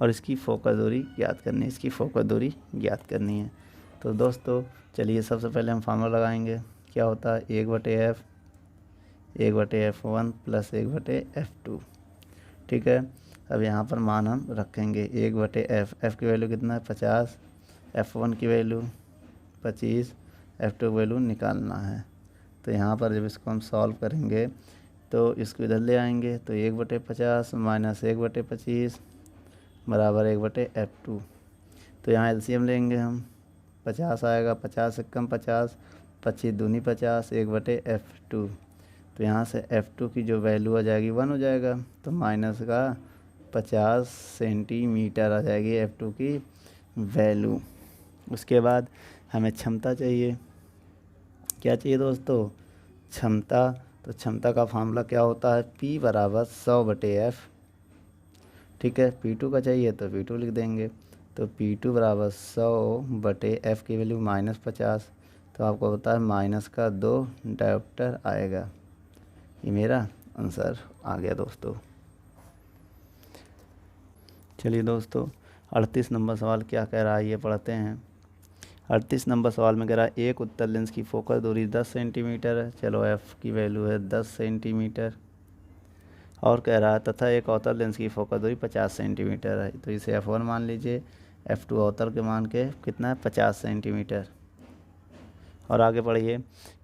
A: और इसकी फोकस दूरी ज्ञात करनी है, इसकी फोकस दूरी ज्ञात करनी है। तो दोस्तों चलिए सबसे पहले हम फार्मूला लगाएंगे। क्या होता है 1/f 1/f1 प्लस 1/f2, ठीक है। अब यहाँ पर मान हम रखेंगे 1/f, f की वैल्यू कितना है 50, f1 की वैल्यू 25, f2 की वैल्यू निकालना है। तो यहाँ पर जब इसको हम सॉल्व करेंगे तो इसको इधर ले आएंगे, तो 1/50 माइनस 1/25 बराबर 1/f2। तो यहाँ एलसीएम लेंगे हम, 50 आएगा, 50 से कम 50, 25 दूनी 50, 1/f2। तो यहाँ से f2 की जो वैल्यू आ जाएगी 1 हो जाएगा, तो माइनस का 50 सेंटीमीटर आ जाएगी f2 की वैल्यू। उसके बाद हमें क्षमता चाहिए। क्या चाहिए दोस्तों? क्षमता। तो क्षमता का फार्मूला क्या होता है? P बराबर 100/f, ठीक है। P2 का चाहिए तो P2 लिख देंगे। तो P2 बराबर 100/f की वैल्यू -50, तो आपको पता है माइनस का 2 डायोप्टर आएगा। ये मेरा आंसर आ गया दोस्तों। चलिए दोस्तों 38 नंबर सवाल क्या कह रहा है ये पढ़ते हैं। 38 नंबर सवाल में कह रहा है एक उत्तल लेंस की फोकस दूरी 10 सेंटीमीटर है। चलो f की वैल्यू है 10 सेंटीमीटर। और कह रहा है तथा एक अवतल लेंस की फोकस दूरी 50 सेंटीमीटर है। तो इसे f1 मान लीजिए, f2 अवतल के मान के कितना है 50 सेंटीमीटर। और आगे पढ़िए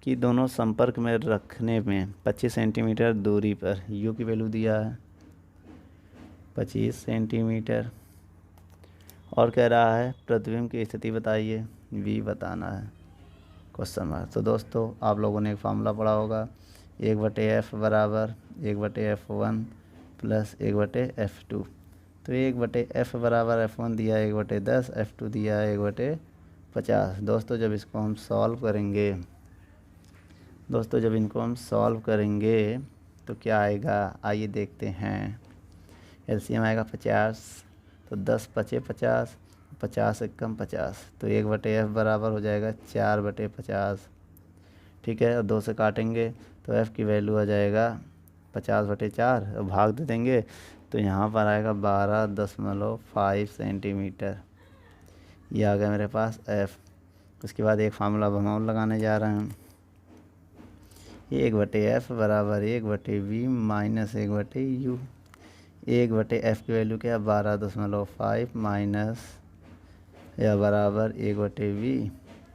A: कि दोनों संपर्क में रखने में 25 सेंटीमीटर दूरी पर u की वैल्यू दिया है 25 सेंटीमीटर। और कह रहा है प्रतिबिंब की स्थिति बताइए, v बताना है क्वेश्चन मार्क। तो दोस्तों आप लोगों ने एक फार्मूला पढ़ा होगा 1/f बराबर 1/f1 प्लस 1/f2। तो 1/f बराबर f1 दिया है 1/10, f2 दिया है 1/50। दोस्तों जब इसको हम सॉल्व करेंगे, दोस्तों जब इनको हम सॉल्व करेंगे तो क्या आएगा आइए देखते हैं। एलसीएम आएगा 50, तो 10 × 5 = 50, 50 से कम 50, तो 1/f बराबर हो जाएगा 4/50, ठीक है। और 2 से काटेंगे तो f की वैल्यू आ जाएगा 50/4, भाग दे देंगे तो यहाँ पर आएगा 12.5 सेंटीमीटर। ये आ गया मेरे पास f। उसके बाद एक फार्मूला हम और लगाने जा रहे हैं 1/f बराबर 1/v माइनस 1/u। 1/f की वैल्यू क्या है 12.5 माइनस या बराबर 1/v।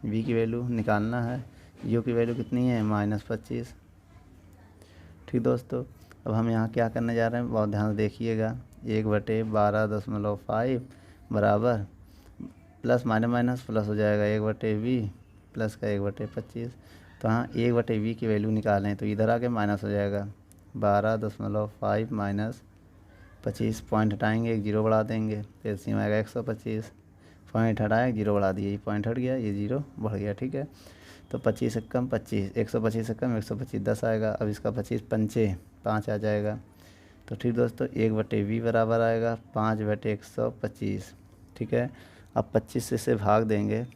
A: v की वैल्यू निकालना है, u की वैल्यू कितनी है -25, ठीक दोस्तों। अब हम यहाँ क्या करने जा रहे हैं बहुत ध्यान से देखिएगा। 1/12.5 बराबर प्लस माइनस प्लस हो जाएगा 1/v प्लस का 1/25। तो हाँ 1/v की वैल्यू निकालें तो इधर आके माइनस हो जाएगा 12.5 माइनस 25, पॉइंट हटाएंगे एक जीरो बढ़ा देंगे, एलसीएम आएगा 125। पॉइंट हटाए जीरो बढ़ा दिए, ये पॉइंट हट गया, ये जीरो बढ़ गया, ठीक है। तो 25 से कम 25, 125 से कम 125 10 आएगा। अब इसका 25 पंचे 5 आ जाएगा। तो ठीक दोस्तों 1/v बराबर आएगा 5/125, ठीक है। अब 25 से इसे भाग देंगे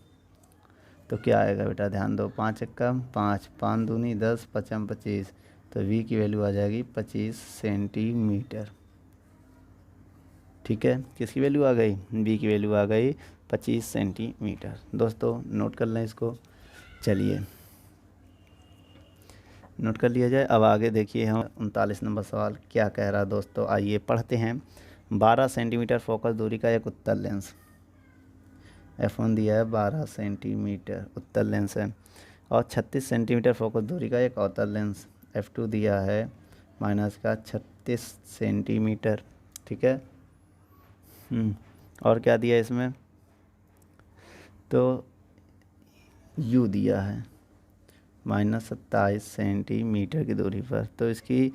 A: तो क्या आएगा बेटा ध्यान दो, 5 से कम 5, 5 दूनी 10, 5 25, तो v की वैल्यू आ जाएगी 25 सेंटीमीटर, ठीक है। किसकी वैल्यू आ गई? v की वैल्यू आ गई 25 सेंटीमीटर। दोस्तों नोट कर लें इसको, चलिए नोट कर लिया जाए। अब आगे देखिए हम 39 नंबर सवाल क्या कह रहा है दोस्तों, आइए पढ़ते हैं। 12 सेंटीमीटर फोकस दूरी का एक उत्तल लेंस, f1 दिया है 12 सेंटीमीटर उत्तल लेंस है, और 36 सेंटीमीटर फोकस दूरी का एक अवतल लेंस f2 दिया है माइनस का 36 सेंटीमीटर, ठीक है। और क्या दिया इसमें? तो u दिया है -27 सेंटीमीटर की दूरी पर। तो इसकी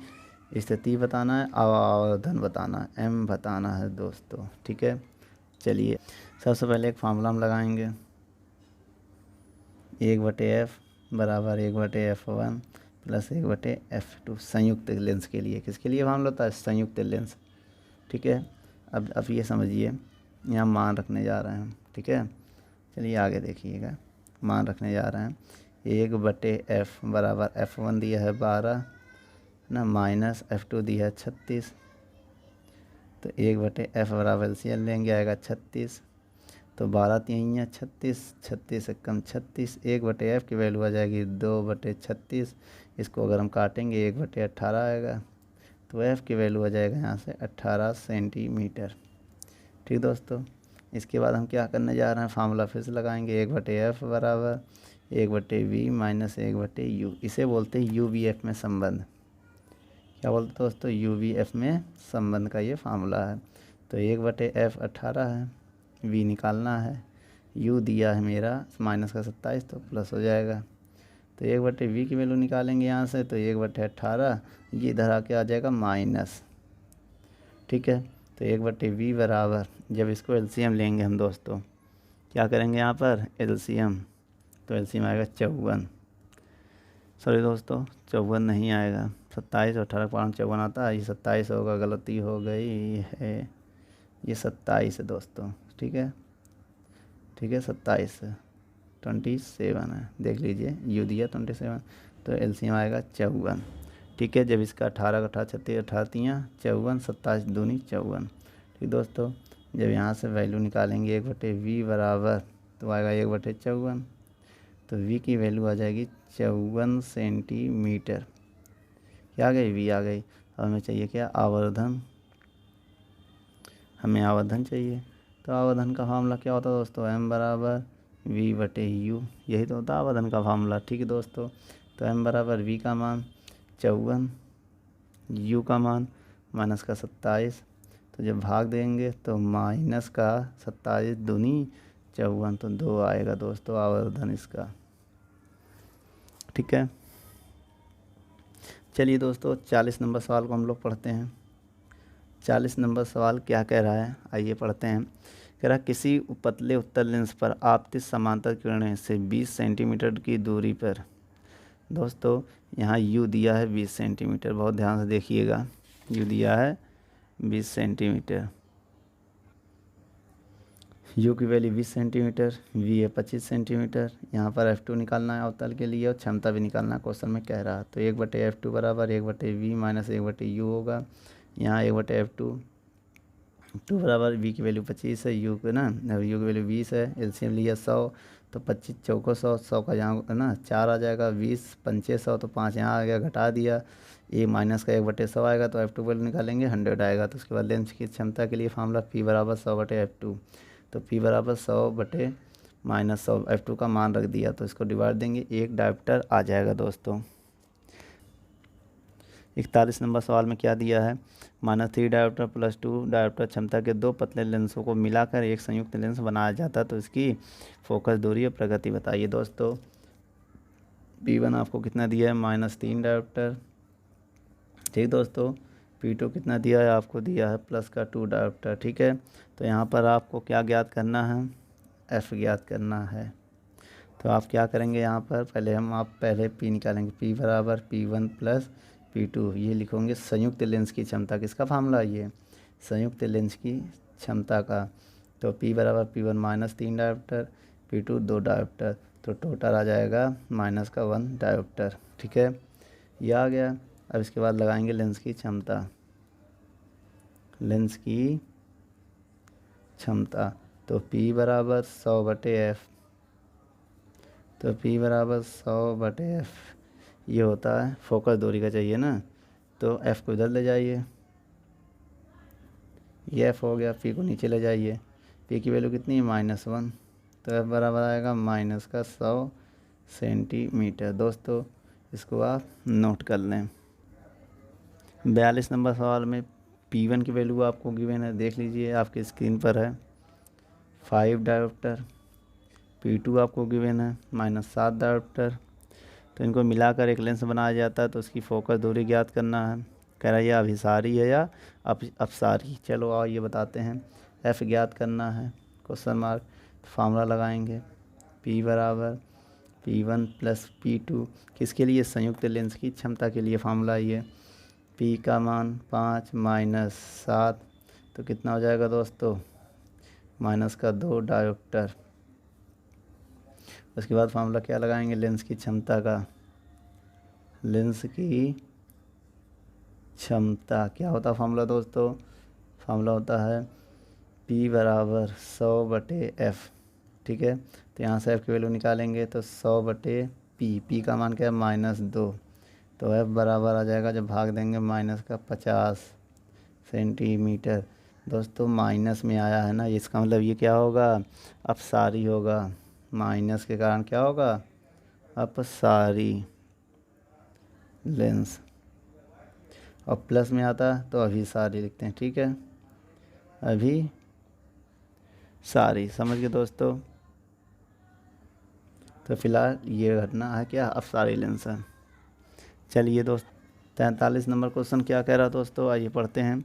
A: स्थिति बताना है, आवर्धन बताना है, m बताना है दोस्तों, ठीक है। चलिए सबसे पहले एक फार्मूला हम लगाएंगे 1/f बराबर 1/f1 प्लस 1/f2 संयुक्त लेंस के लिए। किसके लिए फार्मूला होता है? संयुक्त लेंस, ठीक है। अब ये समझिए यहाँ मान रखने जा रहे हैं, ठीक है। चलिए आगे देखिएगा मान रखने जा रहे हैं। 1/f बराबर f1 दिया है 12 ना, माइनस f2 दिया है 36। तो 1/f बराबर एलसीएम लेंगे, आएगा 36। तो 12 तीन या 36, 36 से कम 36। 1/f की वैल्यू आ जाएगी 2/36। इसको अगर हम काटेंगे 1/18 आएगा। तो f की वैल्यू आ जाएगा यहाँ से 18 सेंटीमीटर। ठीक दोस्तों, इसके बाद हम क्या करने जा रहे हैं, फार्मूला फिर से लगाएंगे। 1/f बराबर 1/v माइनस 1/u। इसे बोलते हैं UVF में संबंध। क्या बोलते हैं दोस्तों, UVF में संबंध का ये फार्मूला है। तो 1/f 18 है, v निकालना है, u दिया है मेरा माइनस का 27, तो प्लस हो जाएगा। तो 1/v की वैल्यू निकालेंगे यहाँ से, तो 1/18 ये इधर आके आ जाएगा माइनस। ठीक है, तो 1/v बराबर, जब इसको एलसीएम लेंगे हम दोस्तों, क्या करेंगे यहाँ पर एलसीएम, तो एलसीएम आएगा 54। सॉरी दोस्तों, 54 नहीं आएगा, 27 और 18 पाँच 54 आता है, ये 27 होगा, गलती हो गई है, ये 27 है दोस्तों। ठीक है, ठीक है, 27 है, 27 है, देख लीजिए यू दिया 27, तो एलसीएम आएगा 54। ठीक है, जब इसका 18 का 18 36 18 तियाँ 54, 27 दूनी 54। ठीक दोस्तों, जब यहाँ से वैल्यू निकालेंगे 1/v बराबर, तो आएगा 1/54। तो v की वैल्यू आ जाएगी 54 सेंटीमीटर। क्या आ गई, v आ गई। अब हमें चाहिए क्या, आवर्धन, हमें आवर्धन चाहिए। तो आवर्धन का फार्मूला क्या होता है दोस्तों, m बराबर v/u, यही तो होता है आवर्धन का फार्मूला। ठीक है दोस्तों, तो m बराबर v का मान 54, u का मान माइनस का 27, तो जब भाग देंगे तो माइनस का 27 दूनी 54, तो 2 आएगा दोस्तों आवर्धन इसका। ठीक है, चलिए दोस्तों 40 नंबर सवाल को हम लोग पढ़ते हैं। 40 नंबर सवाल क्या कह रहा है, आइए पढ़ते हैं। कह रहा है किसी पतले उत्तल लेंस पर आपतित समांतर किरणें से 20 सेंटीमीटर की दूरी पर, दोस्तों यहाँ u दिया है 20 सेंटीमीटर, बहुत ध्यान से देखिएगा, u दिया है 20 सेंटीमीटर, u की वैल्यू 20 सेंटीमीटर, v है 25 सेंटीमीटर। यहाँ पर f2 निकालना है अवतल के लिए और क्षमता भी निकालना है, क्वेश्चन में कह रहा। तो 1/f2 बराबर 1/v माइनस 1/u होगा। यहाँ 1/f2 बराबर v की वैल्यू 25 है, u के ना, u की वैल्यू 20 है, एलसीएम लिया 100, तो 25 चौको 100, 100 का यहाँ ना 4 आ जाएगा, 20 पंचे 100, तो 5 यहाँ आ गया, घटा दिया, ये माइनस का 1/100 आएगा, तो f2 वैल्यू निकालेंगे 100 आएगा। तो उसके बाद लेंस की क्षमता के लिए फार्मूला p बराबर 100/f2, तो p बराबर 100 माइनस 100, f2 का मान रख दिया, तो इसको डिवाइड देंगे, 1 डायोप्टर आ जाएगा दोस्तों। 41 नंबर सवाल में क्या दिया है, -3 डायोप्टर प्लस 2 डायोप्टर क्षमता के 2 पतले लेंसों को मिलाकर एक संयुक्त लेंस बनाया जाता है, तो इसकी फोकस दूरी और प्रगति बताइए। दोस्तों P1 आपको कितना दिया है, -3 डायोप्टर। ठीक दोस्तों, P2 कितना दिया है, आपको दिया है +2 डायोप्टर। ठीक है, तो यहाँ पर आपको क्या ज्ञात करना है, F ज्ञात करना है। तो आप क्या करेंगे, यहाँ पर पहले P निकालेंगे, P बराबर P1 प्लस P2, ये लिखोगे संयुक्त लेंस की क्षमता, किसका फार्मूला, ये संयुक्त लेंस की क्षमता का। तो P बराबर P1 -3 डायोप्टर, P2 2 डायोप्टर, तो टोटल आ जाएगा -1 डायोप्टर। ठीक है, ये आ गया। अब इसके बाद लगाएंगे लेंस की क्षमता, लेंस की क्षमता, तो P बराबर 100/f, तो P बराबर 100/f, ये होता है फोकस दूरी का चाहिए ना, तो F को इधर ले जाइए, ये F हो गया, P को नीचे ले जाइए, P की वैल्यू कितनी है -1, तो F बराबर आएगा -100 सेंटीमीटर। दोस्तों इसको आप नोट कर लें। 42 नंबर सवाल में P1 की वैल्यू आपको गिवन है, देख लीजिए आपकी स्क्रीन पर है 5 डायोप्टर, P2 आपको गिवन है -7 डायोप्टर, तो इनको मिलाकर एक लेंस बनाया जाता है, तो उसकी फोकस दूरी ज्ञात करना है। कह रहा है ये अभिसारी है या अपसारी, चलो आओ ये बताते हैं। F ज्ञात करना है, क्वेश्चन मार्क, फार्मूला लगाएंगे, P बराबर P1 प्लस P2, किसके लिए, संयुक्त लेंस की क्षमता के लिए फार्मूला ये। P का मान 5 - 7, तो कितना हो जाएगा दोस्तों, -2 डायोप्टर। उसके बाद फार्मूला क्या लगाएंगे लेंस की क्षमता का। लेंस की क्षमता क्या होता है फार्मूला दोस्तों? फार्मूला होता है P बराबर 100/F। ठीक है, तो यहाँ से F की वैल्यू निकालेंगे तो 100/P। P का मान क्या है? -2। तो F बराबर आ जाएगा, जब भाग देंगे माइनस का 50 सेंटीमीटर। दोस्तों माइनस में आया है ना, इसका मतलब ये क्या होगा? अपसारी होगा। माइनस के कारण क्या होगा? अपसारी लेंस। और प्लस में आता है तो अभिसारी लिखते हैं। ठीक है, अभी सारी, समझ गए दोस्तों? तो फिलहाल ये घटना है क्या? अपसारी लेंस है। चलिए दोस्त 43 नंबर क्वेश्चन क्या कह रहा है दोस्तों, आइए पढ़ते हैं।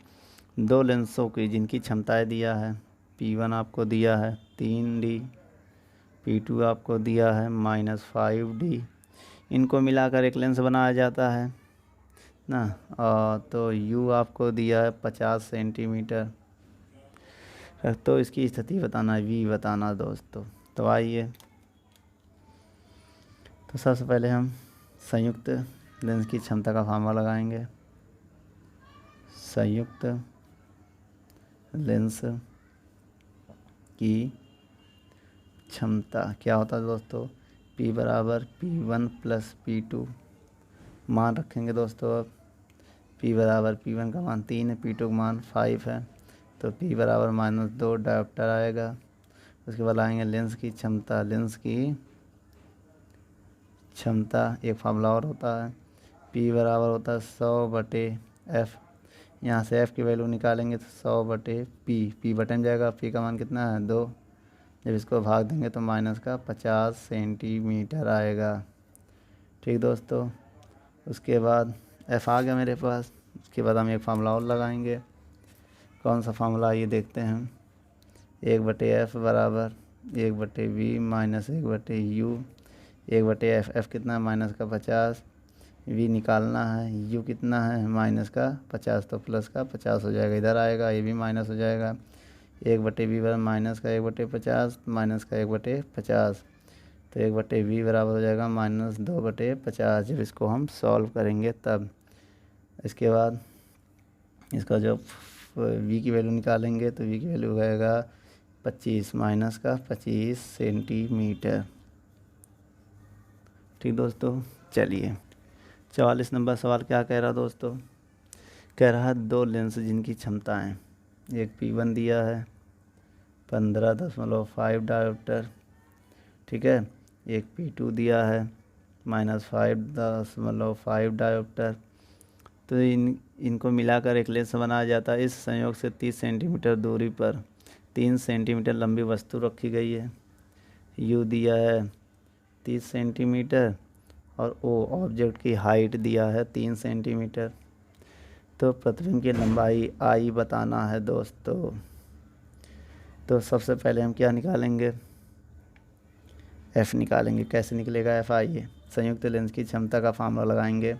A: दो लेंसों की जिनकी क्षमताएं दिया है, P1 आपको दिया है 3D, P2 आपको दिया है -5D, इनको मिलाकर एक लेंस बनाया जाता है ना। तो U आपको दिया है 50 सेंटीमीटर। तो इसकी स्थिति बताना, V बताना दोस्तों। तो आइए, तो सबसे पहले हम संयुक्त लेंस की क्षमता का फार्मूला लगाएंगे। संयुक्त लेंस की क्षमता क्या होता है दोस्तों? P बराबर P1 + P2। मान रखेंगे दोस्तों अब। P बराबर P1 का मान 3 है, P2 का मान 5 है, तो P बराबर -2 डायोप्टर आएगा। उसके बाद आएंगे लेंस की क्षमता। लेंस की क्षमता एक फार्मूला और होता है, P बराबर होता है 100/F। यहाँ से F की वैल्यू निकालेंगे तो 100/P। P बटन जाएगा, P का मान कितना है? 2। जब इसको भाग देंगे तो माइनस का 50 सेंटीमीटर आएगा। ठीक दोस्तों, उसके बाद F आ गया मेरे पास। उसके बाद हम एक फार्मूला और लगाएंगे। कौन सा फार्मूला ये देखते हैं। 1/F बराबर 1/V minus 1/U। 1/F, F कितना है? माइनस का 50। V निकालना है, U कितना है? माइनस का 50, तो प्लस का 50 हो जाएगा, इधर आएगा, ये भी माइनस हो जाएगा। 1/V बराबर माइनस का 1/50 माइनस का 1/50, तो 1/V बराबर हो जाएगा -2/50। जब इसको हम सॉल्व करेंगे तब। इसके बाद इसका जब V की वैल्यू निकालेंगे तो V की वैल्यू हो जाएगा 25 माइनस का 25 सेंटीमीटर। ठीक दोस्तों, चलिए 44 नंबर सवाल क्या कह रहा दोस्तों? कह रहा है दो लेंस जिनकी क्षमताएं, एक P1 दिया है 15.5 डायोप्टर। ठीक है, एक P2 दिया है -5.5 डायोप्टर। तो इनको मिलाकर एक लेंस बनाया जाता है। इस संयोग से 30 सेंटीमीटर दूरी पर 3 सेंटीमीटर लंबी वस्तु रखी गई है। U दिया है 30 सेंटीमीटर और O ऑब्जेक्ट की हाइट दिया है 3 सेंटीमीटर। तो प्रतिबिंब की लंबाई I बताना है दोस्तों। तो सबसे पहले हम क्या निकालेंगे? F निकालेंगे। कैसे निकलेगा F? आइए, संयुक्त लेंस की क्षमता का फार्मूला लगाएंगे।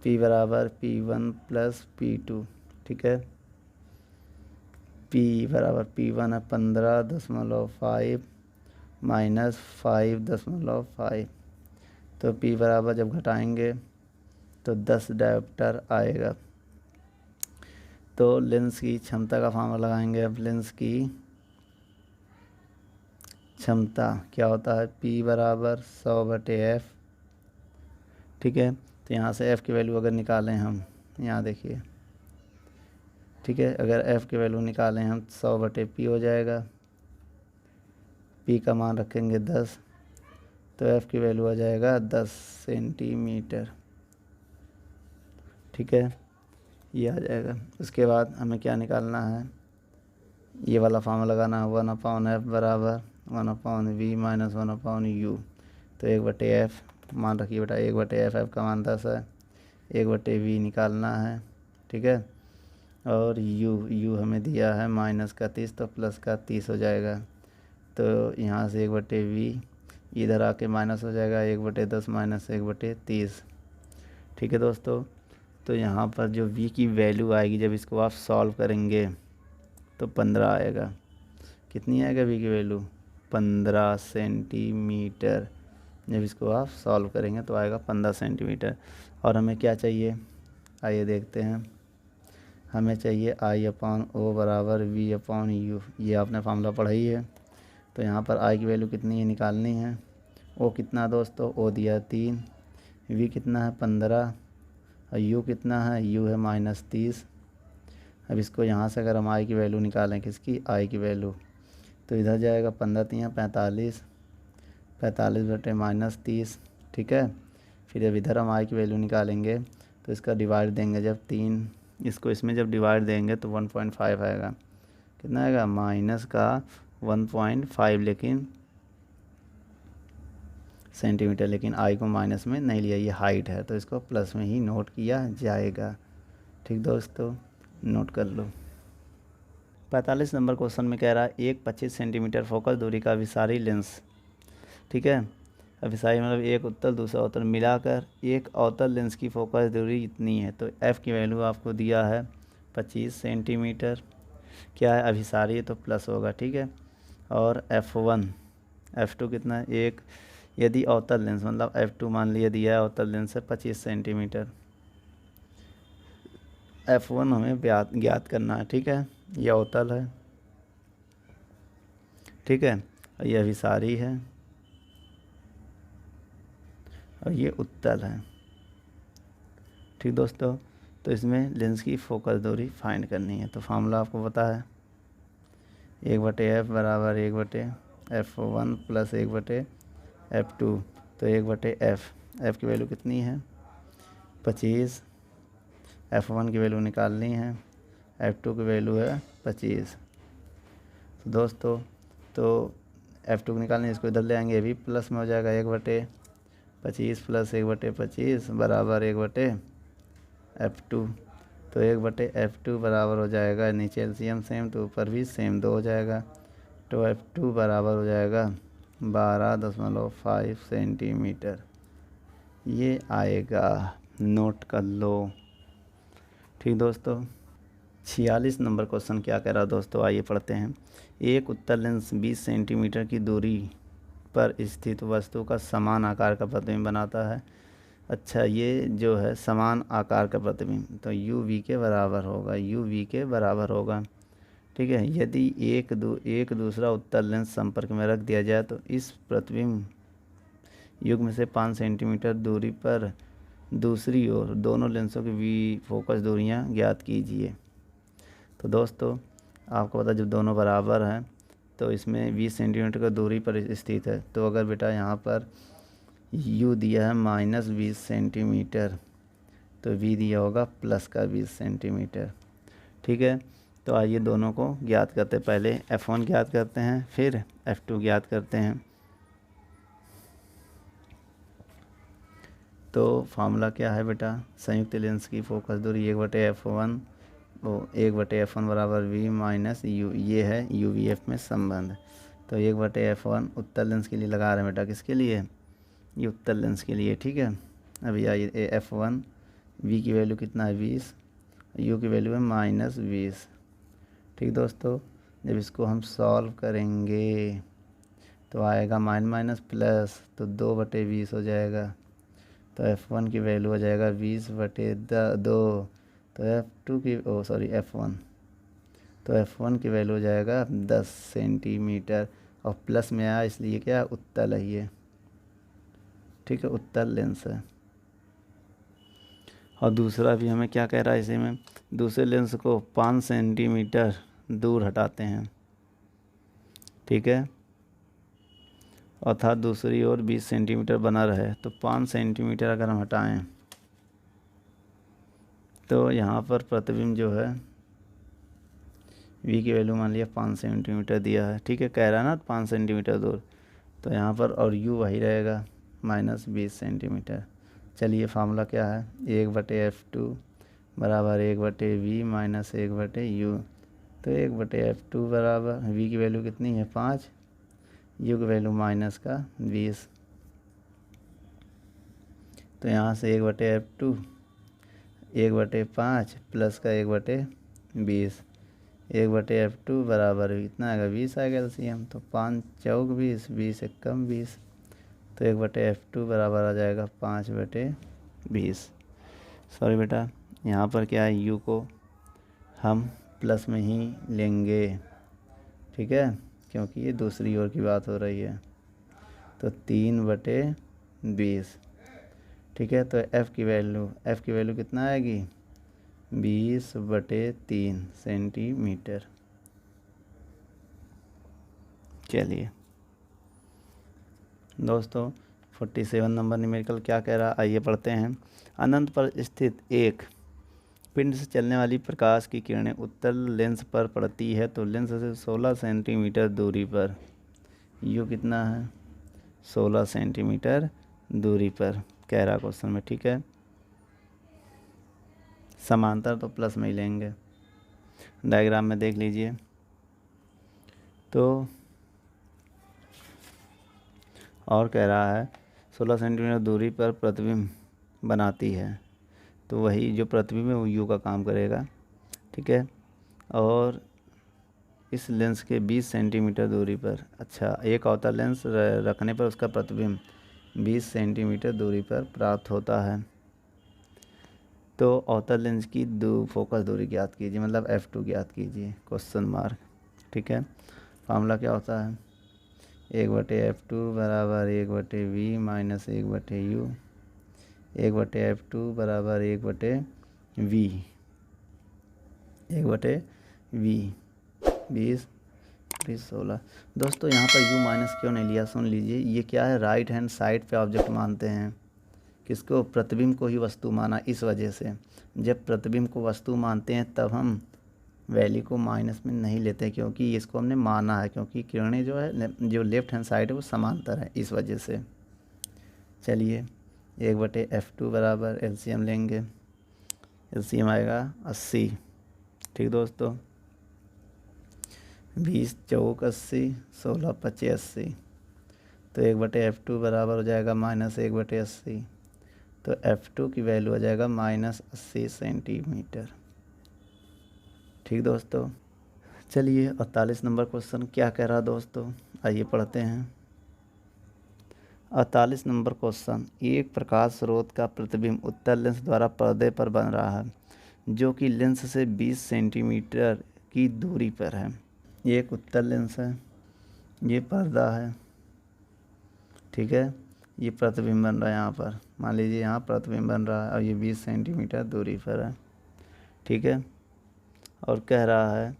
A: P बराबर P1 + P2। ठीक है, P बराबर P1 है 15.5 माइनस 5.5, तो P बराबर जब घटाएंगे तो 10 डायोप्टर आएगा। तो लेंस की क्षमता का फार्मूला लगाएंगे। अब लेंस की क्षमता क्या होता है? P बराबर 100/F। ठीक है, तो यहाँ से F की वैल्यू अगर निकालें हम, यहाँ देखिए, ठीक है, अगर F की वैल्यू निकालें हम 100/P हो जाएगा। P का मान रखेंगे 10, तो F की वैल्यू आ जाएगा 10 सेंटीमीटर। ठीक है, ये आ जाएगा। उसके बाद हमें क्या निकालना है? ये वाला फार्मूला लगाना है, 1/F बराबर 1/V माइनस 1/U। तो 1/F मान रखिए बेटा, 1/F, F का मान 10 है, 1/V निकालना है। ठीक है, और U हमें दिया है -30, तो प्लस का 30 हो जाएगा। तो यहाँ से 1/V इधर आके माइनस हो जाएगा, 1/10 माइनस 1/30। ठीक है दोस्तों, तो यहाँ पर जो V की वैल्यू आएगी जब इसको आप सॉल्व करेंगे तो 15 आएगा। कितनी आएगा V की वैल्यू? 15 सेंटीमीटर। जब इसको आप सॉल्व करेंगे तो आएगा 15 सेंटीमीटर। और हमें क्या चाहिए, आइए देखते हैं। हमें चाहिए I/O बराबर V/U। ये आपने फार्मूला पढ़ा ही है। तो यहाँ पर I की वैल्यू कितनी है निकालनी है। O कितना है दोस्तों, O दिया है 3, V कितना है 15 और U कितना है, U है -30। अब इसको यहाँ से अगर हम I की वैल्यू निकालें, किसकी, I की वैल्यू, तो इधर जाएगा 15 3 45, 45 बटे -30, ठीक है। फिर जब इधर हम I की वैल्यू निकालेंगे तो इसका डिवाइड देंगे, जब 3 इसको इसमें जब डिवाइड देंगे तो 1.5 आएगा। कितना आएगा, माइनस का 1.5, लेकिन सेंटीमीटर, लेकिन I को माइनस में नहीं लिया, ये हाइट है तो इसको प्लस में ही नोट किया जाएगा। ठीक दोस्तों, नोट कर लो। 45 नंबर क्वेश्चन में कह रहा है एक 25 सेंटीमीटर फोकस दूरी का अभिसारी लेंस, ठीक है। अभिसारी मतलब एक उत्तल दूसरा अवतल मिलाकर एक अवतल लेंस की फोकस दूरी इतनी है। तो F की वैल्यू आपको दिया है 25 सेंटीमीटर। क्या है, अभिसारी तो प्लस होगा, ठीक है। और F1 F2 कितना है, एक, यदि अवतल लेंस मतलब F2 मान लिया दिया है अवतल लेंस है 25 सेंटीमीटर। F1 हमें ज्ञात करना है, ठीक है। यह अवतल है, ठीक है, और यह अभिसारी है और ये उत्तल है, ठीक दोस्तों। तो इसमें लेंस की फोकस दूरी फाइंड करनी है। तो फार्मूला आपको पता है, 1/F बराबर 1/F1 प्लस 1/F2। तो 1/F, F की वैल्यू कितनी है 25, F1 की वैल्यू निकालनी है, F2 की वैल्यू है 25। तो दोस्तों तो F2 को निकालने, इसको इधर ले आएंगे, ये भी प्लस में हो जाएगा, 1/25 प्लस 1/25 बराबर 1/F2। तो 1/F2 बराबर हो जाएगा, नीचे एलसीएम सेम तो ऊपर भी सेम 2 हो जाएगा। तो F2 बराबर हो जाएगा 12.5 सेंटीमीटर, ये आएगा, नोट कर लो। ठीक दोस्तों, 46 नंबर क्वेश्चन क्या कह रहा है दोस्तों, आइए पढ़ते हैं। एक उत्तल लेंस 20 सेंटीमीटर की दूरी पर स्थित वस्तु का समान आकार का प्रतिबिंब बनाता है। अच्छा, ये जो है समान आकार का प्रतिबिंब, तो यू वी के बराबर होगा, यू वी के बराबर होगा, ठीक है। यदि एक दूसरा उत्तल लेंस संपर्क में रख दिया जाए तो इस प्रतिबिंब युग्म से 5 सेंटीमीटर दूरी पर दूसरी ओर दोनों लेंसों की वी फोकस दूरियां ज्ञात कीजिए। तो दोस्तों आपको पता, जब दोनों बराबर हैं तो इसमें 20 सेंटीमीटर का दूरी पर स्थित है। तो अगर बेटा यहाँ पर u दिया है -20 सेंटीमीटर तो v दिया होगा प्लस का 20 सेंटीमीटर, ठीक है। तो आइए दोनों को ज्ञात करते हैं। पहले F1 ज्ञात करते हैं, फिर F2 ज्ञात करते हैं। तो फार्मूला क्या है बेटा, संयुक्त लेंस की फोकस दूरी 1/F1 1/F1 बराबर v माइनस यू, ये है UVF में संबंध। तो 1/F1 उत्तल लेंस के लिए लगा रहे हैं बेटा, किसके लिए, ये उत्तल लेंस के लिए, ठीक है। अभी आइए F1, v की वैल्यू कितना है 20, u की वैल्यू है -20, ठीक दोस्तों। जब इसको हम सॉल्व करेंगे तो आएगा माइनस प्लस, तो 2/20 हो जाएगा। तो F1 की वैल्यू हो जाएगा 20/2। तो F2 की F1, तो F1 की वैल्यू हो जाएगा 10 सेंटीमीटर, और प्लस में आया इसलिए क्या, उत्तल है ये, ठीक है, उत्तल लेंस है। और दूसरा भी हमें क्या कह रहा है, इसी में दूसरे लेंस को 5 सेंटीमीटर दूर हटाते हैं, ठीक है, अर्थात दूसरी ओर 20 सेंटीमीटर बना रहे। तो 5 सेंटीमीटर अगर हम हटाएं तो यहाँ पर प्रतिबिंब जो है v की वैल्यू मान लिया 5 सेंटीमीटर दिया है, ठीक है, कह रहा है ना 5 सेंटीमीटर दूर, तो यहाँ पर और u वही रहेगा -20 सेंटीमीटर। चलिए फार्मूला क्या है, 1/F2 बराबर 1/v माइनस 1/u। तो 1/F2 बराबर v की वैल्यू कितनी है 5, u की वैल्यू -20। तो यहाँ से 1/F2 1/5 प्लस का 1/20, 1/F2 बराबर कितना आएगा 20 आएगा एलसीएम। तो 5 चौक 20, 20 एक कम 20, तो 1/F2 बराबर आ जाएगा 5/20। सॉरी बेटा, यहाँ पर क्या है, यू को हम प्लस में ही लेंगे, ठीक है, क्योंकि ये दूसरी ओर की बात हो रही है। तो 3/20, ठीक है। तो एफ़ की वैल्यू कितना आएगी 20/3 सेंटीमीटर। चलिए दोस्तों 47 नंबर न्यूमेरिकल क्या कह रहा है, आइए पढ़ते हैं। अनंत पर स्थित एक पिंड से चलने वाली प्रकाश की किरणें उत्तल लेंस पर पड़ती है तो लेंस से 16 सेंटीमीटर दूरी पर, यू कितना है 16 सेंटीमीटर दूरी पर कह रहा क्वेश्चन में, ठीक है। समांतर तो प्लस में ही लेंगे। डायग्राम में देख लीजिए तो और कह रहा है 16 सेंटीमीटर दूरी पर प्रतिबिंब बनाती है, तो वही जो प्रतिबिंब है वो यू का काम करेगा, ठीक है। और इस लेंस के 20 सेंटीमीटर दूरी पर, अच्छा एक अवतल लेंस रखने पर उसका प्रतिबिंब 20 सेंटीमीटर दूरी पर प्राप्त होता है। तो अवतल लेंस की फोकस दूरी ज्ञात कीजिए, मतलब F2 ज्ञात कीजिए, क्वेश्चन मार्क, ठीक है। फार्मूला क्या होता है 1/F2 बराबर 1/V माइनस 1/U, 1/F2 बराबर 1/V, 1/V 20 16। दोस्तों यहाँ पर U माइनस क्यों नहीं लिया, सुन लीजिए, ये क्या है, राइट हैंड साइड पे ऑब्जेक्ट मानते हैं, किसको, प्रतिबिंब को ही वस्तु माना। इस वजह से जब प्रतिबिंब को वस्तु मानते हैं तब हम वैल्यू को माइनस में नहीं लेते, क्योंकि इसको हमने माना है, क्योंकि किरणें जो है जो लेफ्ट हैंड साइड है वो समांतर है, इस वजह से। चलिए 1/F2 बराबर एलसीएम लेंगे, एलसीएम आएगा 80, ठीक दोस्तों। 20 चौक 80, 16 25 80, तो 1/F2 बराबर हो जाएगा -1/80, तो F2 की वैल्यू आ जाएगा -80 सेंटीमीटर, ठीक दोस्तों। चलिए 48 नंबर क्वेश्चन क्या कह रहा है दोस्तों, आइए पढ़ते हैं। 48 नंबर क्वेश्चन, एक प्रकाश स्रोत का प्रतिबिंब उत्तल लेंस द्वारा पर्दे पर बन रहा है जो कि लेंस से 20 सेंटीमीटर की दूरी पर है। ये एक उत्तल लेंस है, ये पर्दा है, ठीक है। ये प्रतिबिंब बन रहा है यहाँ पर, मान लीजिए यहाँ प्रतिबिंब बन रहा है और ये 20 सेंटीमीटर दूरी पर है, ठीक है। और कह रहा है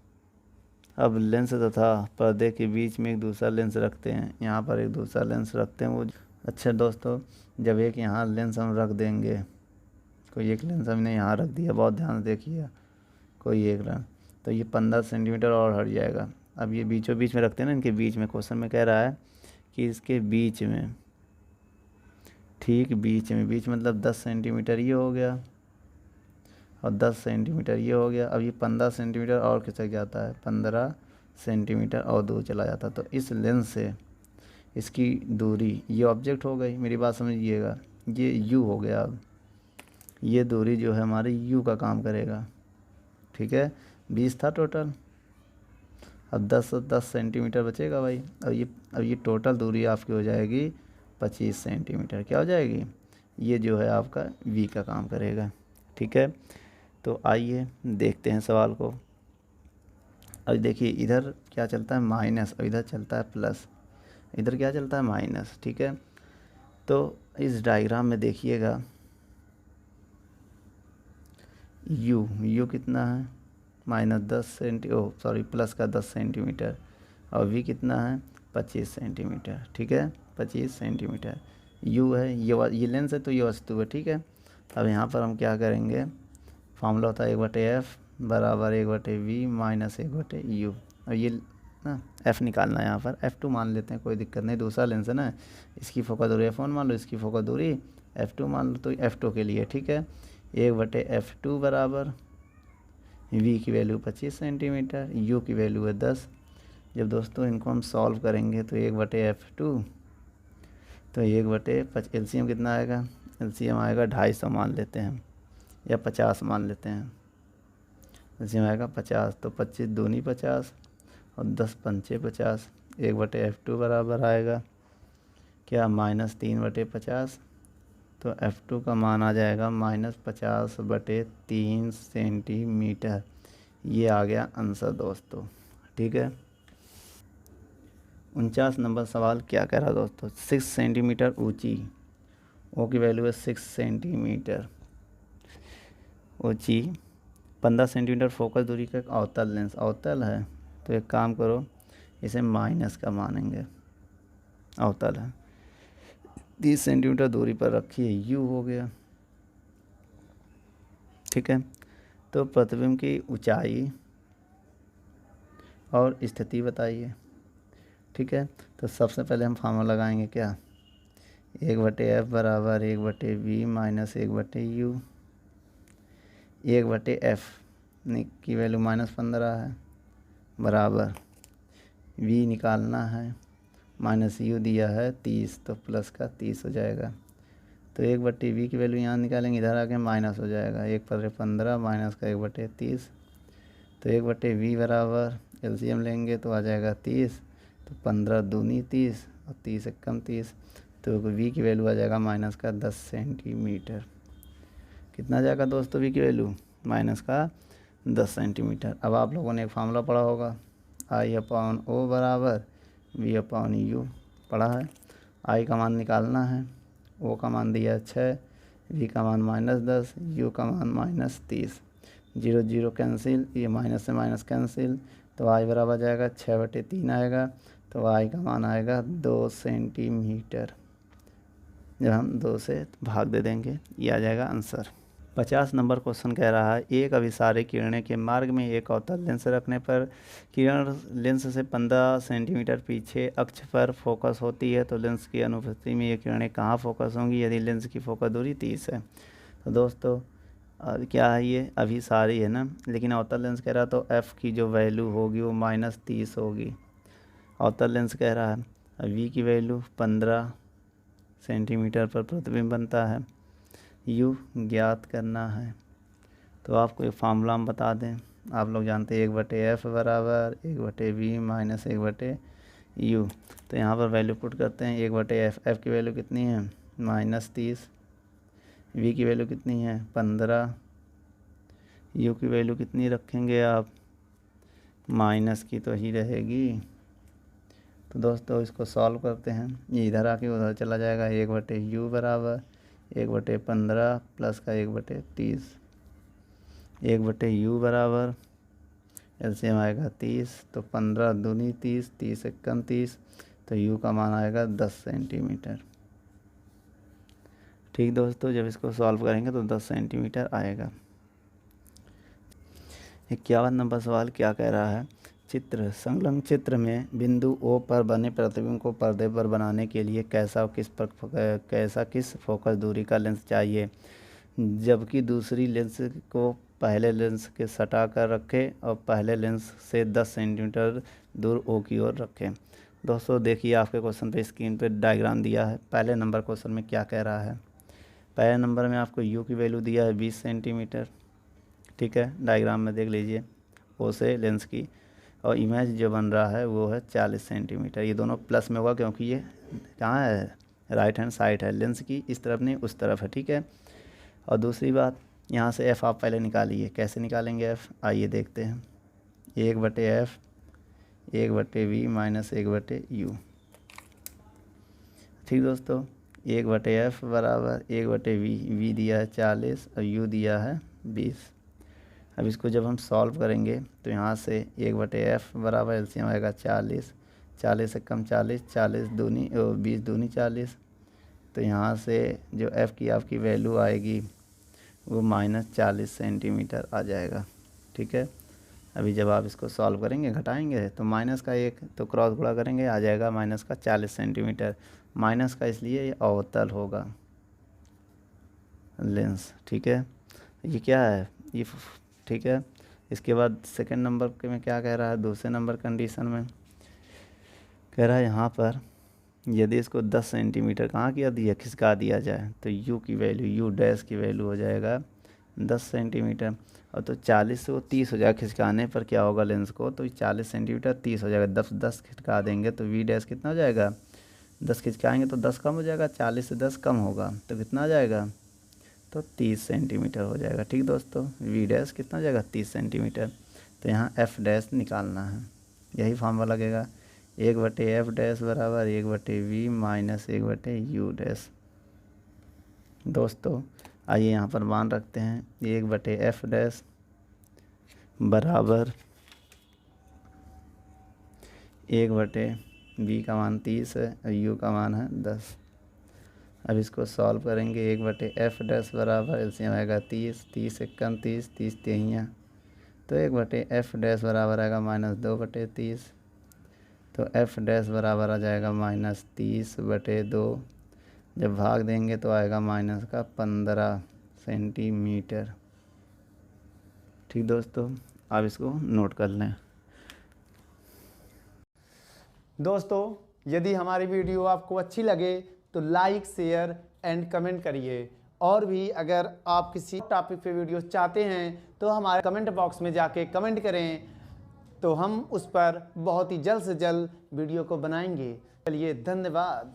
A: अब लेंस तथा पर्दे के बीच में एक दूसरा लेंस रखते हैं, यहाँ पर एक दूसरा लेंस रखते हैं वो। अच्छा दोस्तों, जब एक यहाँ लेंस हम रख देंगे, कोई एक लेंस हमने यहाँ रख दिया, बहुत ध्यान से देखिए, कोई एक लेंस, तो ये 15 सेंटीमीटर और हट जाएगा। अब ये बीचों बीच में रखते हैं ना, इनके बीच में, क्वेश्चन में कह रहा है कि इसके बीच में, ठीक बीच मतलब 10 सेंटीमीटर ये हो गया और 10 सेंटीमीटर ये हो गया। अब ये 15 सेंटीमीटर और खिसक जाता है, 15 सेंटीमीटर और दूर चला जाता है। तो इस लेंस से इसकी दूरी, ये ऑब्जेक्ट हो गई, मेरी बात समझिएगा, ये यू हो गया। अब ये दूरी जो है हमारी यू का काम करेगा, ठीक है। 20 था टोटल, अब 10 सेंटीमीटर बचेगा भाई। अब ये टोटल दूरी आपकी हो जाएगी 25 सेंटीमीटर, क्या हो जाएगी, ये जो है आपका वी का काम करेगा, ठीक है। तो आइए देखते हैं सवाल को। अब देखिए इधर क्या चलता है माइनस और इधर चलता है प्लस, इधर क्या चलता है माइनस, ठीक है। तो इस डायग्राम में देखिएगा यू कितना है प्लस का 10 सेंटीमीटर, और वी कितना है 25 सेंटीमीटर, ठीक है, 25 सेंटीमीटर यू है, ये लेंस है तो ये वस्तु है, ठीक है। अब यहाँ पर हम क्या करेंगे, फार्मूला होता है 1/F बराबर 1/V माइनस 1/U, और ये ना F निकालना है, यहाँ पर F2 मान लेते हैं, कोई दिक्कत नहीं, दूसरा लेंस है ना, इसकी फोकस दूरी F1 मान लो, इसकी फोकस दूरी F2 मान लो, तो F2 के लिए, ठीक है। 1/F2 बराबर V की वैल्यू 25 सेंटीमीटर, U की वैल्यू है 10। जब दोस्तों इनको हम सॉल्व करेंगे तो 1/F2, तो 1/5 एलसीएम कितना आएगा, एलसीएम आएगा 250 मान लेते हैं या 50 मान लेते हैं, एलसीएम आएगा 50, तो 25 दूनी 50 और 10 पंचे 50। 1/F2 बराबर आएगा क्या, -3/50। तो F2 का मान आ जाएगा -50/3 सेंटीमीटर। ये आ गया आंसर दोस्तों। ठीक है। 49 नंबर सवाल क्या कह रहा है दोस्तों, 6 सेंटीमीटर ऊंची, ओ की वैल्यू है 6 सेंटीमीटर ऊंची, 15 सेंटीमीटर फोकस दूरी का एक अवतल लेंस, अवतल है तो एक काम करो, इसे माइनस का मानेंगे, अवतल है, 30 सेंटीमीटर दूरी पर रखिए, यू हो गया। ठीक है। तो प्रतिबिंब की ऊंचाई और स्थिति बताइए। ठीक है। तो सबसे पहले हम फार्मूला लगाएंगे क्या, 1/F बराबर 1/V माइनस 1/U। 1/F की वैल्यू -15 है, बराबर V निकालना है, -U दिया है 30, तो प्लस का 30 हो जाएगा। तो 1/V की वैल्यू यहाँ निकालेंगे, इधर आके माइनस हो जाएगा, 1/15 माइनस का 1/30। तो 1/V बराबर एलसीएम लेंगे तो आ जाएगा 30, तो 15 दूनी 30 और 30 एकम 30। तो V की वैल्यू आ जाएगा माइनस का 10 सेंटीमीटर। कितना जाएगा दोस्तों V की वैल्यू, माइनस का 10 सेंटीमीटर। अब आप लोगों ने एक फार्मूला पढ़ा होगा, I/O बराबर V/U, पढ़ा है। I का मान निकालना है, O का मान दिया है 6, V का मान -10, U का मान -30। 0 0 कैंसिल, ये माइनस से माइनस कैंसिल, तो I बराबर जाएगा 6/3 आएगा, तो I का मान आएगा 2 सेंटीमीटर। जब हम 2 से भाग दे देंगे, ये आ जाएगा आंसर। 50 नंबर क्वेश्चन कह रहा है, एक अभिसारी किरणें के मार्ग में एक अवतल लेंस रखने पर किरण लेंस से 15 सेंटीमीटर पीछे अक्ष पर फोकस होती है, तो लेंस की अनुपस्थिति में ये किरणें कहाँ फोकस होंगी यदि लेंस की फोकस दूरी 30 है। तो दोस्तों क्या है, ये अभिसारी है ना, लेकिन अवतल लेंस कह रहा है, तो F की जो वैल्यू होगी वो -30 होगी। अवतल लेंस कह रहा है, V की वैल्यू 15 सेंटीमीटर पर प्रतिबिंब बनता है, U ज्ञात करना है। तो आपको एक फार्मूला हम बता दें, आप लोग जानते हैं 1/F बराबर 1/V माइनस 1/U। तो यहाँ पर वैल्यू पुट करते हैं, 1/F, F की वैल्यू कितनी है -30, V की वैल्यू कितनी है 15, U की वैल्यू कितनी रखेंगे आप, माइनस की तो ही रहेगी। तो दोस्तों इसको सॉल्व करते हैं, ये इधर आके उधर चला जाएगा, 1/U बराबर 1/15 प्लस का 1/30, 1/U बराबर एलसीएम आएगा 30, तो 15 दूनी 30, 30 एकम 30, तो U का मान आएगा 10 सेंटीमीटर। ठीक दोस्तों, जब इसको सॉल्व करेंगे तो 10 सेंटीमीटर आएगा। 51 नंबर सवाल क्या कह रहा है, चित्र संलग्न चित्र में बिंदु O पर बने प्रतिबिंब को पर्दे पर बनाने के लिए कैसा किस फोकस दूरी का लेंस चाहिए, जबकि दूसरी लेंस को पहले लेंस के सटा कर रखें और पहले लेंस से 10 सेंटीमीटर दूर O की ओर रखें। दोस्तों देखिए आपके क्वेश्चन पे स्क्रीन पे डायग्राम दिया है। पहले नंबर क्वेश्चन में क्या कह रहा है, पहले नंबर में आपको U की वैल्यू दिया है 20 सेंटीमीटर। ठीक है, डायग्राम में देख लीजिए O से लेंस की, और इमेज जो बन रहा है वो है 40 सेंटीमीटर। ये दोनों प्लस में होगा क्योंकि ये कहाँ है, राइट हैंड साइड है, लेंस की इस तरफ नहीं उस तरफ है। ठीक है। और दूसरी बात, यहाँ से F आप पहले निकालिए, कैसे निकालेंगे F, आइए देखते हैं। 1/F 1/V minus 1/U। ठीक दोस्तों, 1/F बराबर 1/V, V दिया है 40 और U दिया है 20। अब इसको जब हम सॉल्व करेंगे तो यहाँ से 1/F बराबर एलसीएम आएगा 40, 40 एकम 40, 40 दूनी 20 दूनी 40। तो यहाँ से जो F की आपकी वैल्यू आएगी वो -40 सेंटीमीटर आ जाएगा। ठीक है। अभी जब आप इसको सॉल्व करेंगे घटाएंगे तो माइनस का 1 तो क्रॉस गुणा करेंगे आ जाएगा -40 सेंटीमीटर। माइनस का इसलिए ये अवतल होगा लेंस। ठीक है, ये क्या है ये ठीक है। इसके बाद सेकंड नंबर के में क्या कह रहा है, दूसरे नंबर कंडीशन में कह रहा है यहाँ पर यदि इसको 10 सेंटीमीटर कहाँ किया दिया खिसका दिया जाए तो U की वैल्यू U डैश की वैल्यू हो जाएगा 10 सेंटीमीटर। और तो 40 से वो 30 हो जाएगा, खिसकाने पर क्या होगा लेंस को, तो 40 सेंटीमीटर 30 हो जाएगा। 10 10 खिसका देंगे तो वी डैश कितना हो जाएगा, 10 खिसकाएंगे तो 10 कम हो जाएगा, 40 से 10 कम होगा तो कितना आ जाएगा, तो 30 सेंटीमीटर हो जाएगा। ठीक दोस्तों, वी डैश कितना हो जाएगा, 30 सेंटीमीटर। तो यहाँ एफ डैश निकालना है, यही फॉर्मूला लगेगा, 1/एफ डैश बराबर 1/वी माइनस 1/यू डैश। दोस्तों आइए यहाँ पर मान रखते हैं, 1/एफ डैश बराबर 1/वी का मान 30 है और यू का मान है 10। अब इसको सॉल्व करेंगे, 1/एफ डैश बराबर एलसीएम आएगा 30, 30 एकम 30, 30 तिहियाँ, तो 1/एफ डैश बराबर आएगा -2/30। तो एफ डैश बराबर आ जाएगा -30/2। जब भाग देंगे तो आएगा -15 सेंटीमीटर। ठीक दोस्तों, आप इसको नोट कर लें।
B: दोस्तों यदि हमारी वीडियो आपको अच्छी लगे तो लाइक, शेयर एंड कमेंट करिए। और भी अगर आप किसी टॉपिक पे वीडियो चाहते हैं तो हमारे कमेंट बॉक्स में जाके कमेंट करें, तो हम उस पर बहुत ही जल्द से जल्द वीडियो को बनाएंगे। चलिए, धन्यवाद।